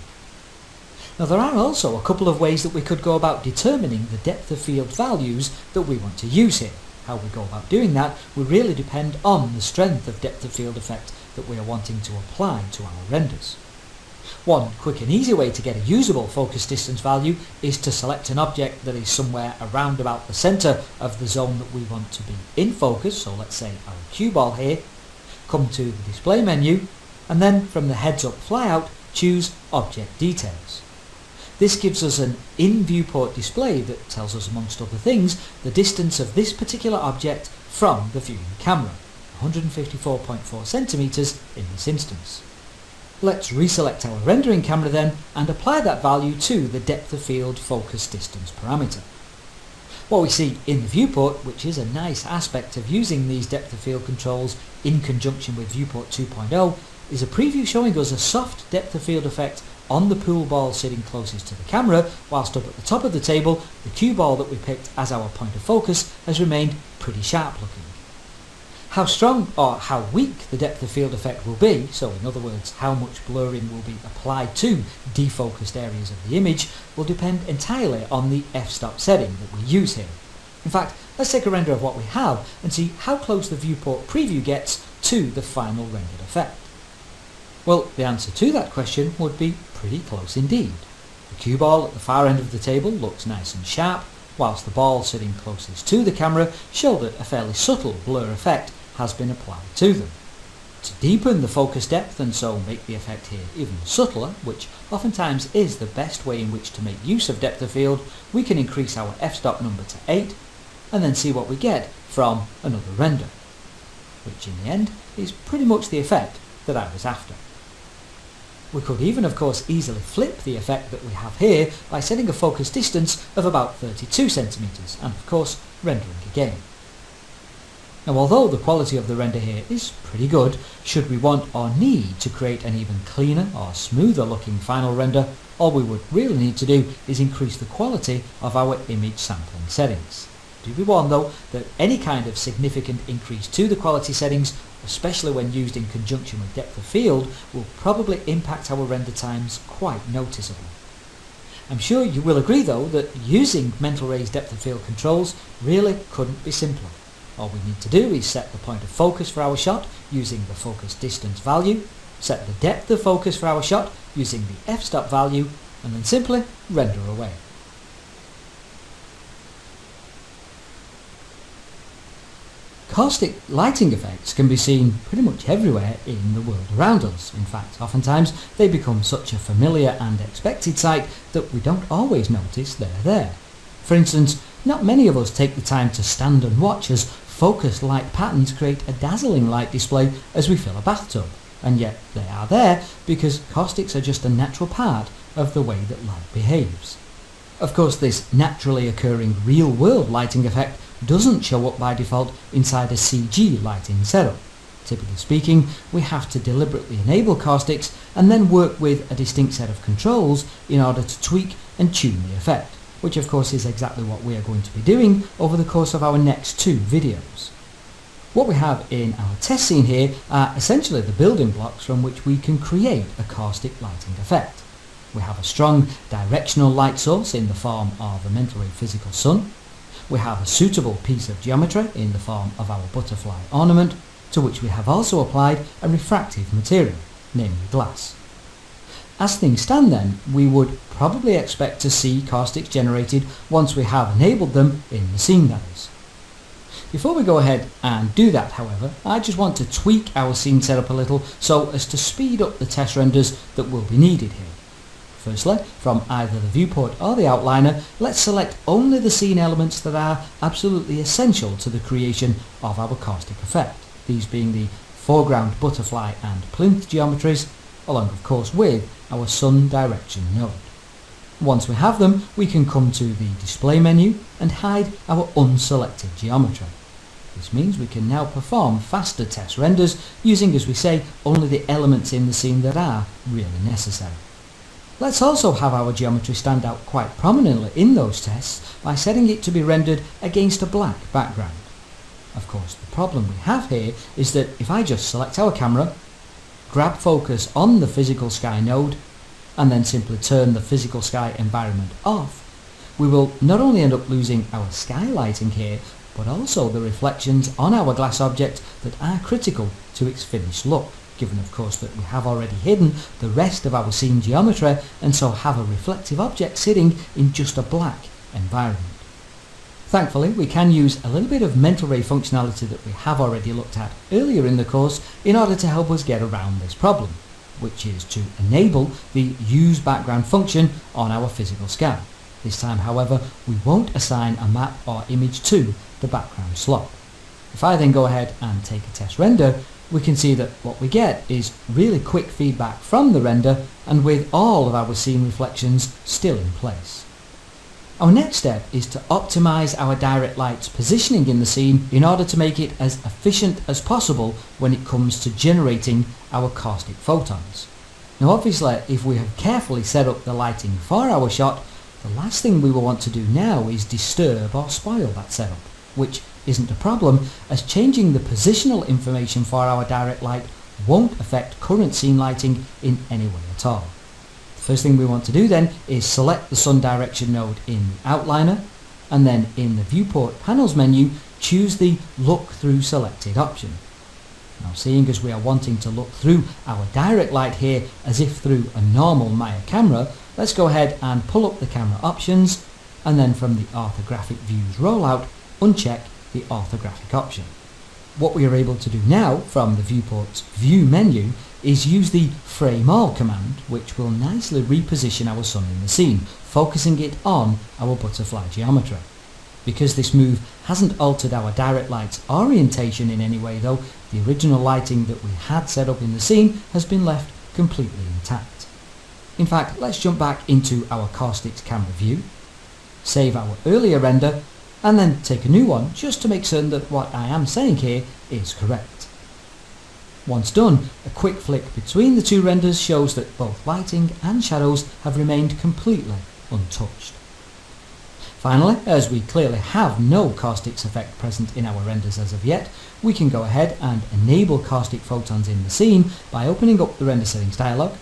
Now there are also a couple of ways that we could go about determining the depth of field values that we want to use here. How we go about doing that will really depend on the strength of depth of field effect that we are wanting to apply to our renders. One quick and easy way to get a usable focus distance value is to select an object that is somewhere around about the centre of the zone that we want to be in focus, so let's say our cue ball here, come to the Display menu, and then from the Heads Up flyout choose Object Details. This gives us an in-viewport display that tells us, amongst other things, the distance of this particular object from the viewing camera, 154.4 centimeters in this instance. Let's reselect our rendering camera then and apply that value to the depth of field focus distance parameter. What we see in the viewport, which is a nice aspect of using these depth of field controls in conjunction with viewport 2.0, is a preview showing us a soft depth of field effect on the pool ball sitting closest to the camera, whilst up at the top of the table, the cue ball that we picked as our point of focus has remained pretty sharp looking. How strong or how weak the depth of field effect will be, so in other words how much blurring will be applied to defocused areas of the image, will depend entirely on the f-stop setting that we use here. In fact, let's take a render of what we have and see how close the viewport preview gets to the final rendered effect. Well, the answer to that question would be pretty close indeed. The cue ball at the far end of the table looks nice and sharp, whilst the ball sitting closest to the camera show that a fairly subtle blur effect has been applied to them. To deepen the focus depth and so make the effect here even subtler, which oftentimes is the best way in which to make use of depth of field, we can increase our f-stop number to 8 and then see what we get from another render, which in the end is pretty much the effect that I was after. We could even of course easily flip the effect that we have here by setting a focus distance of about 32 centimeters and of course rendering again. Now although the quality of the render here is pretty good, should we want or need to create an even cleaner or smoother looking final render, all we would really need to do is increase the quality of our image sampling settings. Do be warned though that any kind of significant increase to the quality settings, especially when used in conjunction with depth of field, will probably impact our render times quite noticeably. I'm sure you will agree though that using Mental Ray's depth of field controls really couldn't be simpler. All we need to do is set the point of focus for our shot using the focus distance value, set the depth of focus for our shot using the f-stop value, and then simply render away. Caustic lighting effects can be seen pretty much everywhere in the world around us. In fact, oftentimes they become such a familiar and expected sight that we don't always notice they're there. For instance, not many of us take the time to stand and watch as focused light patterns create a dazzling light display as we fill a bathtub, and yet they are there because caustics are just a natural part of the way that light behaves. Of course, this naturally occurring real-world lighting effect doesn't show up by default inside a CG lighting setup. Typically speaking, we have to deliberately enable caustics and then work with a distinct set of controls in order to tweak and tune the effect, which of course is exactly what we are going to be doing over the course of our next two videos. What we have in our test scene here are essentially the building blocks from which we can create a caustic lighting effect. We have a strong directional light source in the form of a Mental Ray physical sun. We have a suitable piece of geometry in the form of our butterfly ornament, to which we have also applied a refractive material, namely glass. As things stand then, we would probably expect to see caustics generated once we have enabled them in the scene, that is. Before we go ahead and do that, however, I just want to tweak our scene setup a little so as to speed up the test renders that will be needed here. Firstly, from either the viewport or the outliner, let's select only the scene elements that are absolutely essential to the creation of our caustic effect, these being the foreground butterfly and plinth geometries, along of course with our sun direction node. Once we have them, we can come to the display menu and hide our unselected geometry. This means we can now perform faster test renders using, as we say, only the elements in the scene that are really necessary. Let's also have our geometry stand out quite prominently in those tests by setting it to be rendered against a black background. Of course, the problem we have here is that if I just select our camera, grab focus on the physical sky node, and then simply turn the physical sky environment off, we will not only end up losing our sky lighting here, but also the reflections on our glass object that are critical to its finished look, given of course that we have already hidden the rest of our scene geometry and so have a reflective object sitting in just a black environment. Thankfully, we can use a little bit of Mental Ray functionality that we have already looked at earlier in the course in order to help us get around this problem, which is to enable the Use Background function on our physical sky. This time, however, we won't assign a map or image to the background slot. If I then go ahead and take a test render, we can see that what we get is really quick feedback from the render, and with all of our scene reflections still in place. Our next step is to optimize our direct light's positioning in the scene in order to make it as efficient as possible when it comes to generating our caustic photons. Now obviously, if we have carefully set up the lighting for our shot, the last thing we will want to do now is disturb or spoil that setup, which isn't a problem, as changing the positional information for our direct light won't affect current scene lighting in any way at all. The first thing we want to do then is select the sun direction node in the outliner, and then in the viewport panels menu choose the look through selected option. Now seeing as we are wanting to look through our direct light here as if through a normal Maya camera, let's go ahead and pull up the camera options, and then from the orthographic views rollout uncheck the orthographic option. What we are able to do now from the viewport's view menu is use the frame all command, which will nicely reposition our sun in the scene, focusing it on our butterfly geometry. Because this move hasn't altered our direct light's orientation in any way though, the original lighting that we had set up in the scene has been left completely intact. In fact, let's jump back into our caustics camera view, save our earlier render, and then take a new one just to make certain that what I am saying here is correct. Once done, a quick flick between the two renders shows that both lighting and shadows have remained completely untouched. Finally, as we clearly have no caustics effect present in our renders as of yet, we can go ahead and enable caustic photons in the scene by opening up the render settings dialog,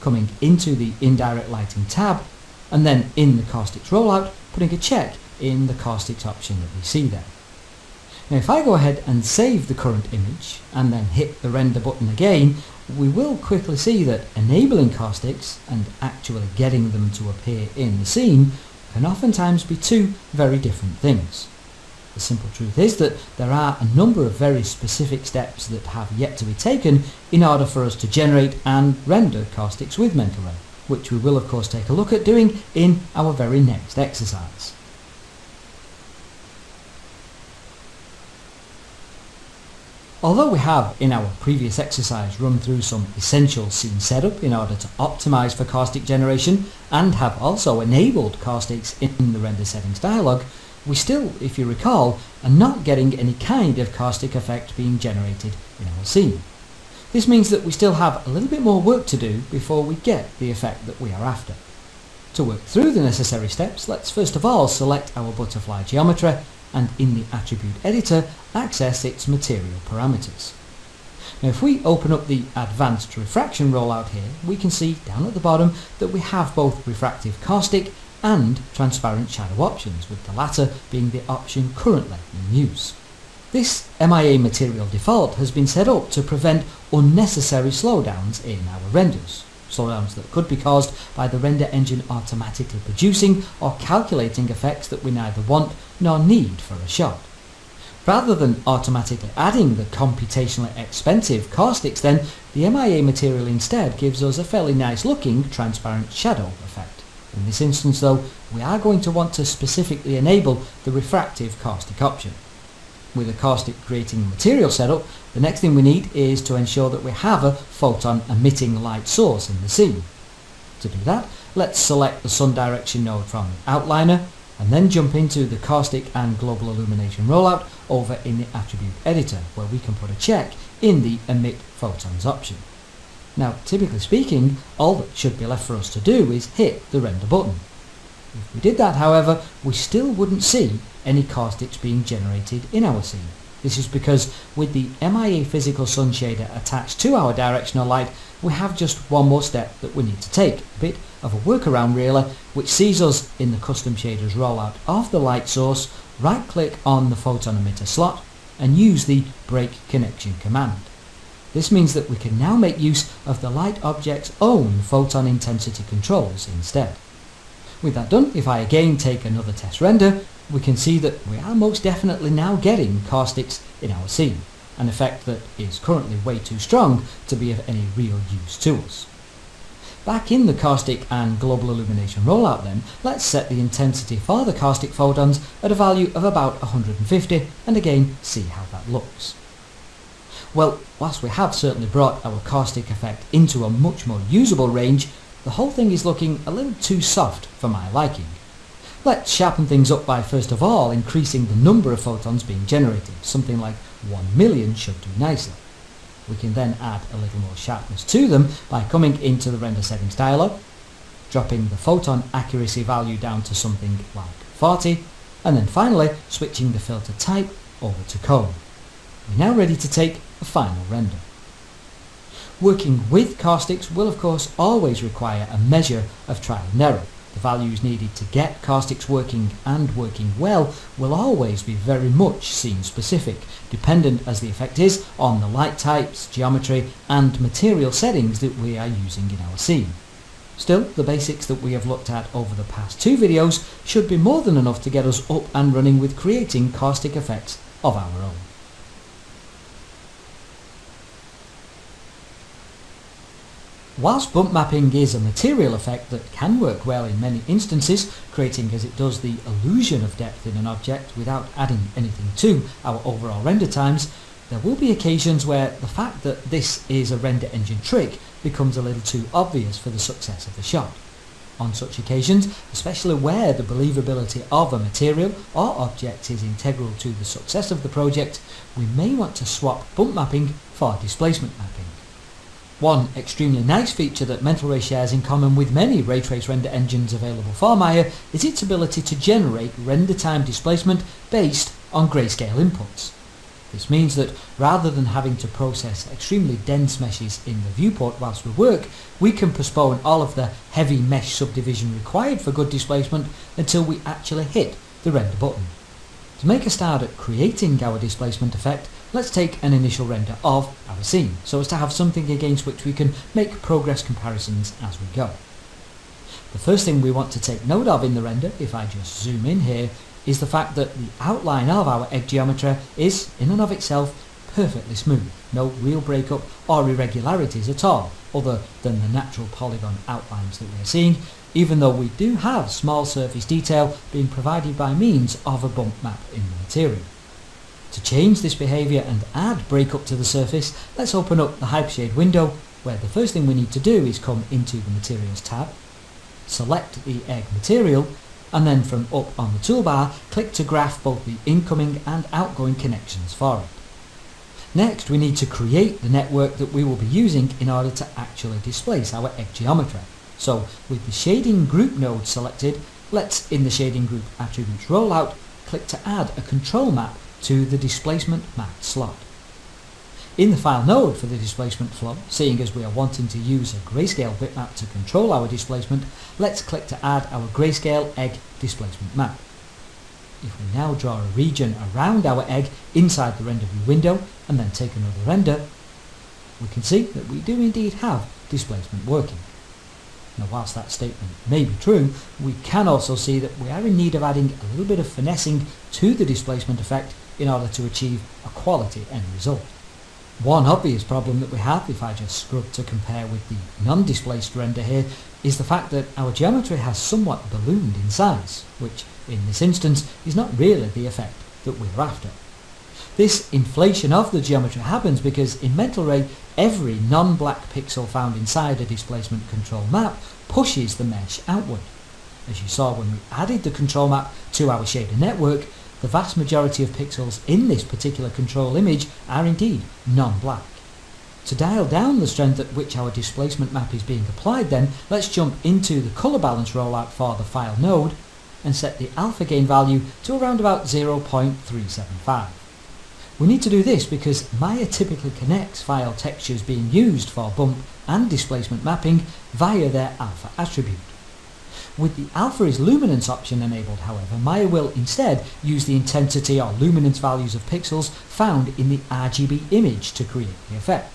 coming into the indirect lighting tab, and then in the caustics rollout putting a check in the caustics option that we see there. Now if I go ahead and save the current image and then hit the render button again, we will quickly see that enabling caustics and actually getting them to appear in the scene can oftentimes be two very different things. The simple truth is that there are a number of very specific steps that have yet to be taken in order for us to generate and render caustics with mental ray, which we will of course take a look at doing in our very next exercise. Although we have in our previous exercise run through some essential scene setup in order to optimize for caustic generation and have also enabled caustics in the render settings dialog, we still, if you recall, are not getting any kind of caustic effect being generated in our scene. This means that we still have a little bit more work to do before we get the effect that we are after. To work through the necessary steps, let's first of all select our butterfly geometry and in the attribute editor access its material parameters. Now if we open up the advanced refraction rollout here, we can see down at the bottom that we have both refractive caustic and transparent shadow options, with the latter being the option currently in use. This MIA material default has been set up to prevent unnecessary slowdowns in our renders. Slowdowns that could be caused by the render engine automatically producing or calculating effects that we neither want nor need for a shot. Rather than automatically adding the computationally expensive caustics then, the MIA material instead gives us a fairly nice looking transparent shadow effect. In this instance though, we are going to want to specifically enable the refractive caustic option. With a caustic creating material setup, the next thing we need is to ensure that we have a photon emitting light source in the scene. To do that, let's select the sun direction node from the outliner and then jump into the caustic and global illumination rollout over in the attribute editor, where we can put a check in the emit photons option. Now typically speaking, all that should be left for us to do is hit the render button. If we did that however, we still wouldn't see any caustics being generated in our scene. This is because with the MIA physical sun shader attached to our directional light, we have just one more step that we need to take, a bit of a workaround really, which sees us in the custom shaders rollout of the light source, right click on the photon emitter slot and use the break connection command. This means that we can now make use of the light object's own photon intensity controls instead. With that done, if I again take another test render, we can see that we are most definitely now getting caustics in our scene, an effect that is currently way too strong to be of any real use to us. Back in the caustic and global illumination rollout then, let's set the intensity for the caustic photons at a value of about 150 and again see how that looks. Well, whilst we have certainly brought our caustic effect into a much more usable range, the whole thing is looking a little too soft for my liking. Let's sharpen things up by first of all increasing the number of photons being generated. Something like 1 million should do nicely. We can then add a little more sharpness to them by coming into the render settings dialog, dropping the photon accuracy value down to something like 40, and then finally switching the filter type over to cone. We're now ready to take a final render. Working with caustics will of course always require a measure of trial and error. The values needed to get caustics working and working well will always be very much scene specific, dependent as the effect is on the light types, geometry and material settings that we are using in our scene. Still, the basics that we have looked at over the past 2 videos should be more than enough to get us up and running with creating caustic effects of our own. Whilst bump mapping is a material effect that can work well in many instances, creating as it does the illusion of depth in an object without adding anything to our overall render times, there will be occasions where the fact that this is a render engine trick becomes a little too obvious for the success of the shot. On such occasions, especially where the believability of a material or object is integral to the success of the project, we may want to swap bump mapping for displacement mapping. One extremely nice feature that Mental Ray shares in common with many ray trace render engines available for Maya is its ability to generate render time displacement based on grayscale inputs. This means that rather than having to process extremely dense meshes in the viewport whilst we work, we can postpone all of the heavy mesh subdivision required for good displacement until we actually hit the render button. To make a start at creating our displacement effect, let's take an initial render of our scene, so as to have something against which we can make progress comparisons as we go. The first thing we want to take note of in the render, if I just zoom in here, is the fact that the outline of our egg geometry is, in and of itself, perfectly smooth. No real breakup or irregularities at all, other than the natural polygon outlines that we are seeing, even though we do have small surface detail being provided by means of a bump map in the material. To change this behaviour and add breakup to the surface, let's open up the Hypershade window, where the first thing we need to do is come into the Materials tab, select the egg material, and then from up on the toolbar, click to graph both the incoming and outgoing connections for it. Next, we need to create the network that we will be using in order to actually displace our egg geometry. So, with the Shading Group node selected, let's, in the Shading Group Attributes rollout, click to add a control map to the displacement mapped slot. In the file node for the displacement flow, seeing as we are wanting to use a grayscale bitmap to control our displacement, let's click to add our grayscale egg displacement map. If we now draw a region around our egg inside the render view window and then take another render, we can see that we do indeed have displacement working. Now, whilst that statement may be true, we can also see that we are in need of adding a little bit of finessing to the displacement effect in order to achieve a quality end result. One obvious problem that we have, if I just scrub to compare with the non-displaced render here, is the fact that our geometry has somewhat ballooned in size, which in this instance is not really the effect that we're after. This inflation of the geometry happens because in Mental Ray, every non-black pixel found inside a displacement control map pushes the mesh outward. As you saw when we added the control map to our shader network, the vast majority of pixels in this particular control image are indeed non-black. To dial down the strength at which our displacement map is being applied then, let's jump into the colour balance rollout for the file node and set the alpha gain value to around about 0.375. We need to do this because Maya typically connects file textures being used for bump and displacement mapping via their alpha attribute. With the alpha is luminance option enabled, however, Maya will instead use the intensity or luminance values of pixels found in the RGB image to create the effect.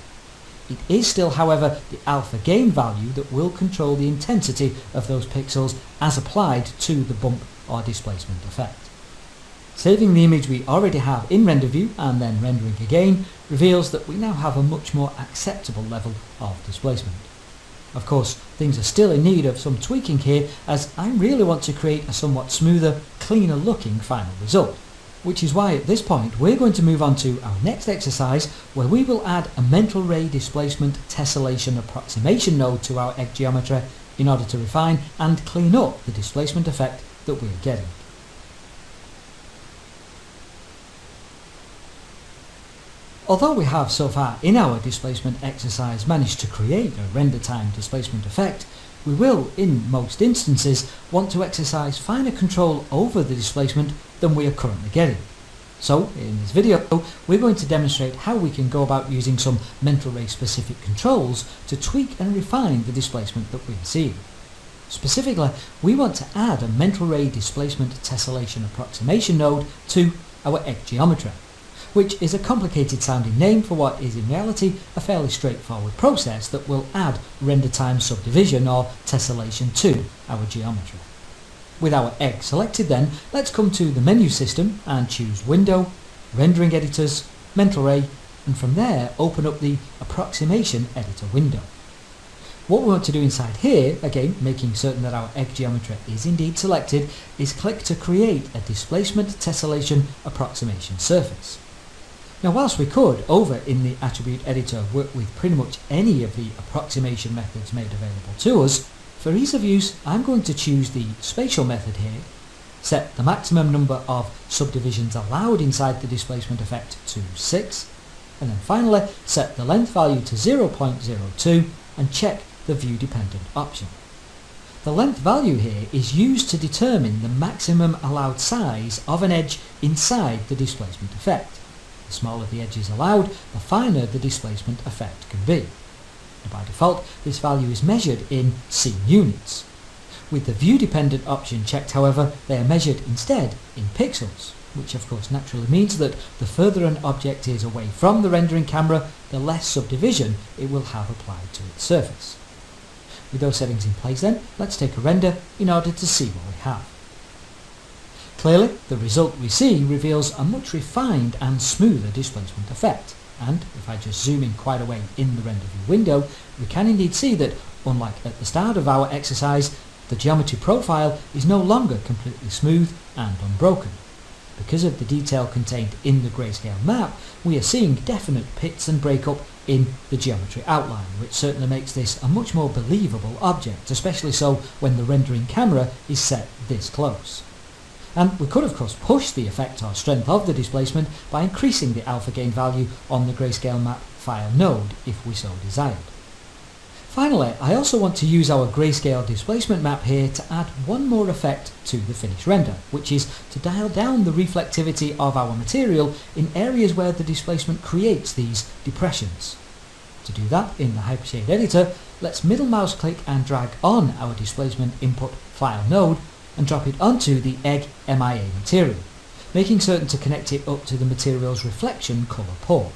It is still, however, the alpha gain value that will control the intensity of those pixels as applied to the bump or displacement effect. Saving the image we already have in render view and then rendering again reveals that we now have a much more acceptable level of displacement. Of course, things are still in need of some tweaking here, as I really want to create a somewhat smoother, cleaner looking final result. which is why at this point we're going to move on to our next exercise, where we will add a mental ray displacement tessellation approximation node to our egg geometry in order to refine and clean up the displacement effect that we're getting. Although we have so far in our displacement exercise managed to create a render time displacement effect, we will, in most instances, want to exercise finer control over the displacement than we are currently getting. So, in this video, we're going to demonstrate how we can go about using some mental ray specific controls to tweak and refine the displacement that we're seeing. Specifically, we want to add a mental ray displacement tessellation approximation node to our egg geometry, which is a complicated sounding name for what is in reality a fairly straightforward process that will add render time subdivision or tessellation to our geometry. With our egg selected then, let's come to the menu system and choose Window, Rendering Editors, Mental Ray, and from there open up the Approximation Editor window. What we want to do inside here, again making certain that our egg geometry is indeed selected, is click to create a displacement tessellation approximation surface. Now whilst we could, over in the attribute editor, work with pretty much any of the approximation methods made available to us, for ease of use I'm going to choose the spatial method here, set the maximum number of subdivisions allowed inside the displacement effect to 6, and then finally set the length value to 0.02 and check the view dependent option. The length value here is used to determine the maximum allowed size of an edge inside the displacement effect. The smaller the edges allowed, the finer the displacement effect can be. And by default, this value is measured in scene units. With the view dependent option checked, however, they are measured instead in pixels, which of course naturally means that the further an object is away from the rendering camera, the less subdivision it will have applied to its surface. With those settings in place then, let's take a render in order to see what we have. Clearly, the result we see reveals a much refined and smoother displacement effect, and if I just zoom in quite a way in the render view window, we can indeed see that, unlike at the start of our exercise, the geometry profile is no longer completely smooth and unbroken. Because of the detail contained in the grayscale map, we are seeing definite pits and breakup in the geometry outline, which certainly makes this a much more believable object, especially so when the rendering camera is set this close. And we could of course push the effect or strength of the displacement by increasing the alpha gain value on the grayscale map file node if we so desired. Finally, I also want to use our grayscale displacement map here to add one more effect to the finished render, which is to dial down the reflectivity of our material in areas where the displacement creates these depressions. To do that in the Hypershade editor, let's middle mouse click and drag on our displacement input file node and drop it onto the egg MIA material, making certain to connect it up to the material's reflection colour port.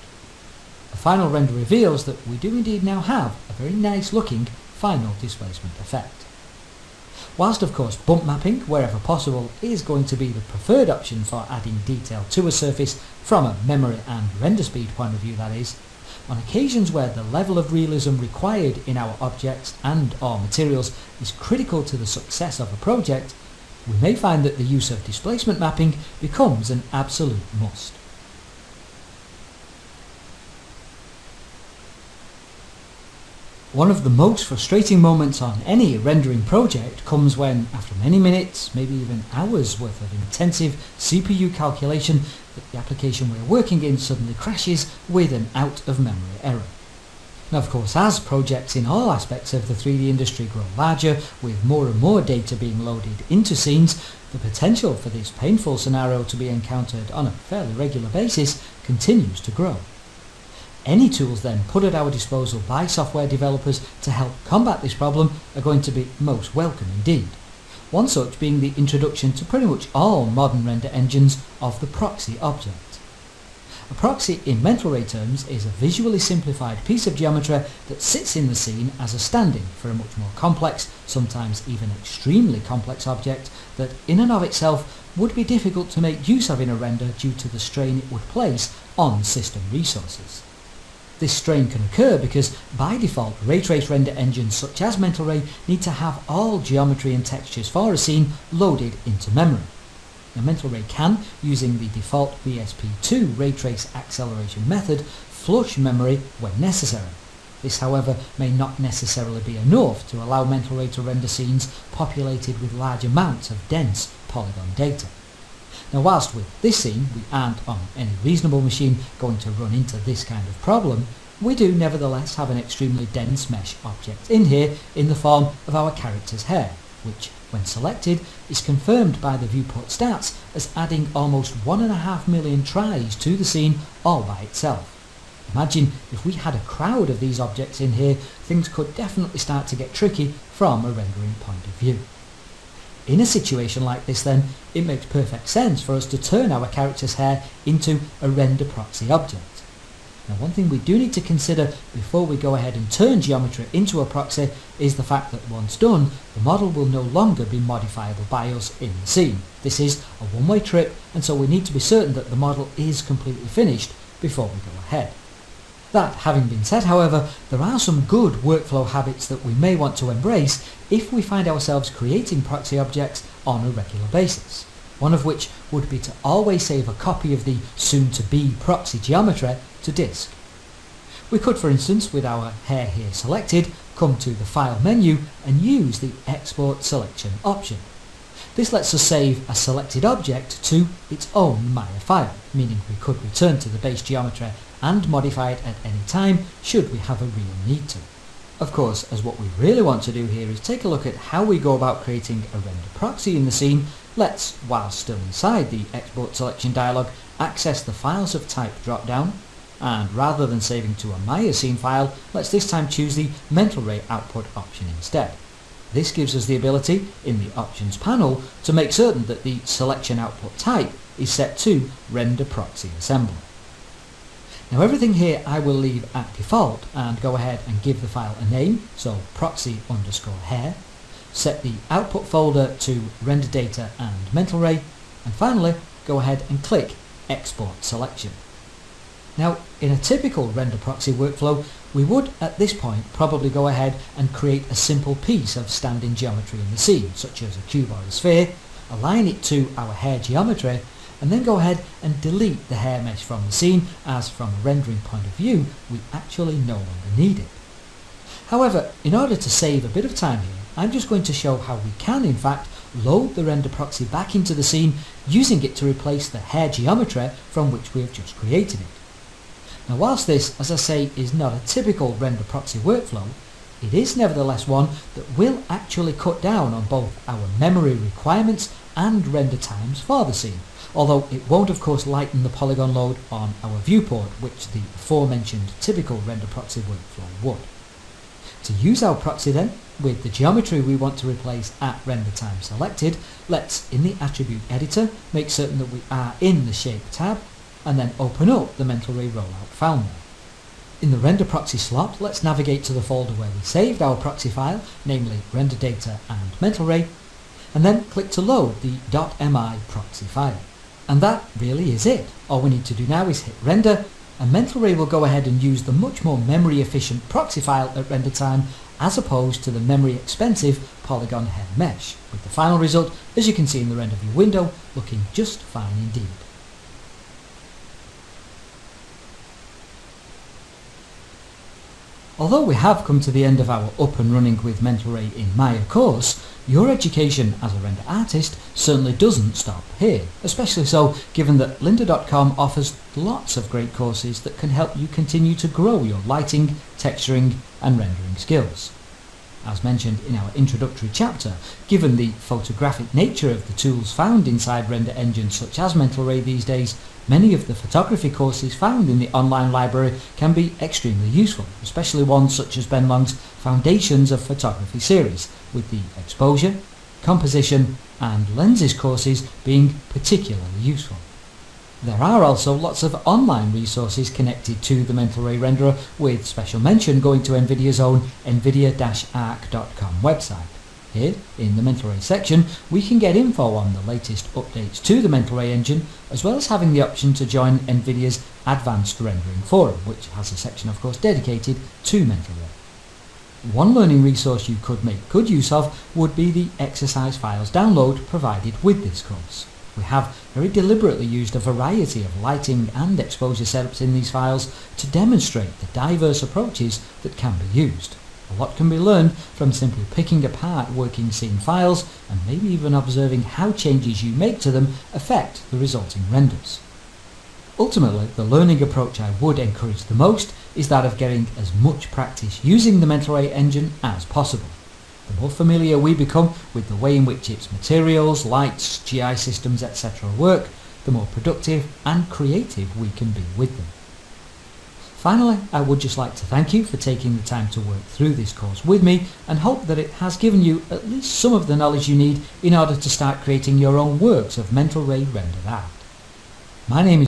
The final render reveals that we do indeed now have a very nice looking final displacement effect. Whilst of course bump mapping, wherever possible, is going to be the preferred option for adding detail to a surface from a memory and render speed point of view, that is, on occasions where the level of realism required in our objects and or materials is critical to the success of a project, we may find that the use of displacement mapping becomes an absolute must. One of the most frustrating moments on any rendering project comes when, after many minutes, maybe even hours worth of intensive CPU calculation, that the application we're working in suddenly crashes with an out-of-memory error. Now of course, as projects in all aspects of the 3D industry grow larger, with more and more data being loaded into scenes, the potential for this painful scenario to be encountered on a fairly regular basis continues to grow. Any tools then put at our disposal by software developers to help combat this problem are going to be most welcome indeed. One such being the introduction to pretty much all modern render engines of the proxy object. A proxy in mental ray terms is a visually simplified piece of geometry that sits in the scene as a stand-in for a much more complex, sometimes even extremely complex object that in and of itself would be difficult to make use of in a render due to the strain it would place on system resources. This strain can occur because, by default, ray trace render engines such as Mental Ray need to have all geometry and textures for a scene loaded into memory. Now, Mental Ray can, using the default BSP2 ray trace acceleration method, flush memory when necessary. This, however, may not necessarily be enough to allow Mental Ray to render scenes populated with large amounts of dense polygon data. Now, whilst with this scene we aren't on any reasonable machine going to run into this kind of problem, we do nevertheless have an extremely dense mesh object in here in the form of our character's hair, which, when selected, is confirmed by the viewport stats as adding almost 1.5 million tries to the scene all by itself. Imagine if we had a crowd of these objects in here, things could definitely start to get tricky from a rendering point of view. In a situation like this then, it makes perfect sense for us to turn our character's hair into a render proxy object. Now, one thing we do need to consider before we go ahead and turn geometry into a proxy is the fact that once done, the model will no longer be modifiable by us in the scene. This is a one-way trip, and so we need to be certain that the model is completely finished before we go ahead. That having been said, however, there are some good workflow habits that we may want to embrace if we find ourselves creating proxy objects on a regular basis. One of which would be to always save a copy of the soon-to-be proxy geometry to disk. We could, for instance, with our hair here selected, come to the File menu and use the Export Selection option. This lets us save a selected object to its own Maya file, meaning we could return to the base geometry and modify it at any time should we have a real need to. Of course, as what we really want to do here is take a look at how we go about creating a render proxy in the scene, let's, while still inside the Export Selection dialog, access the Files of Type drop-down, and rather than saving to a Maya scene file, let's this time choose the Mental Ray output option instead. This gives us the ability, in the Options panel, to make certain that the selection output type is set to Render Proxy Assembly. Now, everything here I will leave at default and go ahead and give the file a name, so proxy_hair, set the output folder to Render Data and Mental Ray, and finally go ahead and click Export Selection. Now, in a typical render proxy workflow, we would at this point probably go ahead and create a simple piece of standing geometry in the scene, such as a cube or a sphere, align it to our hair geometry, and then go ahead and delete the hair mesh from the scene, as from a rendering point of view we actually no longer need it. However, in order to save a bit of time here, I'm just going to show how we can in fact load the render proxy back into the scene using it to replace the hair geometry from which we have just created it. Now, whilst this, as I say, is not a typical render proxy workflow, it is nevertheless one that will actually cut down on both our memory requirements and render times for the scene, although it won't of course lighten the polygon load on our viewport, which the aforementioned typical render proxy workflow would. To use our proxy then, with the geometry we want to replace at render time selected, let's, in the attribute editor, make certain that we are in the Shape tab, and then open up the Mental Ray rollout file now. In the render proxy slot, let's navigate to the folder where we saved our proxy file, namely Render Data and Mental Ray, and then click to load the .mi proxy file. And that really is it. All we need to do now is hit render, and Mental Ray will go ahead and use the much more memory efficient proxy file at render time as opposed to the memory expensive polygon hair mesh, with the final result, as you can see in the render view window, looking just fine indeed. Although we have come to the end of our up and running with Mental Ray in Maya course, your education as a render artist certainly doesn't stop here, especially so given that lynda.com offers lots of great courses that can help you continue to grow your lighting, texturing and rendering skills. As mentioned in our introductory chapter, given the photographic nature of the tools found inside render engines such as Mental Ray these days, many of the photography courses found in the online library can be extremely useful, especially ones such as Ben Long's Foundations of Photography series, with the exposure, composition and lenses courses being particularly useful. There are also lots of online resources connected to the Mental Ray renderer, with special mention going to NVIDIA's own nvidia-arc.com website. Here, in the Mental Ray section, we can get info on the latest updates to the Mental Ray engine, as well as having the option to join NVIDIA's Advanced Rendering Forum, which has a section of course dedicated to Mental Ray. One learning resource you could make good use of would be the exercise files download provided with this course. We have very deliberately used a variety of lighting and exposure setups in these files to demonstrate the diverse approaches that can be used. A lot can be learned from simply picking apart working scene files and maybe even observing how changes you make to them affect the resulting renders. Ultimately, the learning approach I would encourage the most is that of getting as much practice using the Mental Ray engine as possible. The more familiar we become with the way in which its materials, lights, GI systems, etc. work, the more productive and creative we can be with them. Finally, I would just like to thank you for taking the time to work through this course with me and hope that it has given you at least some of the knowledge you need in order to start creating your own works of Mental Ray rendered art. My name is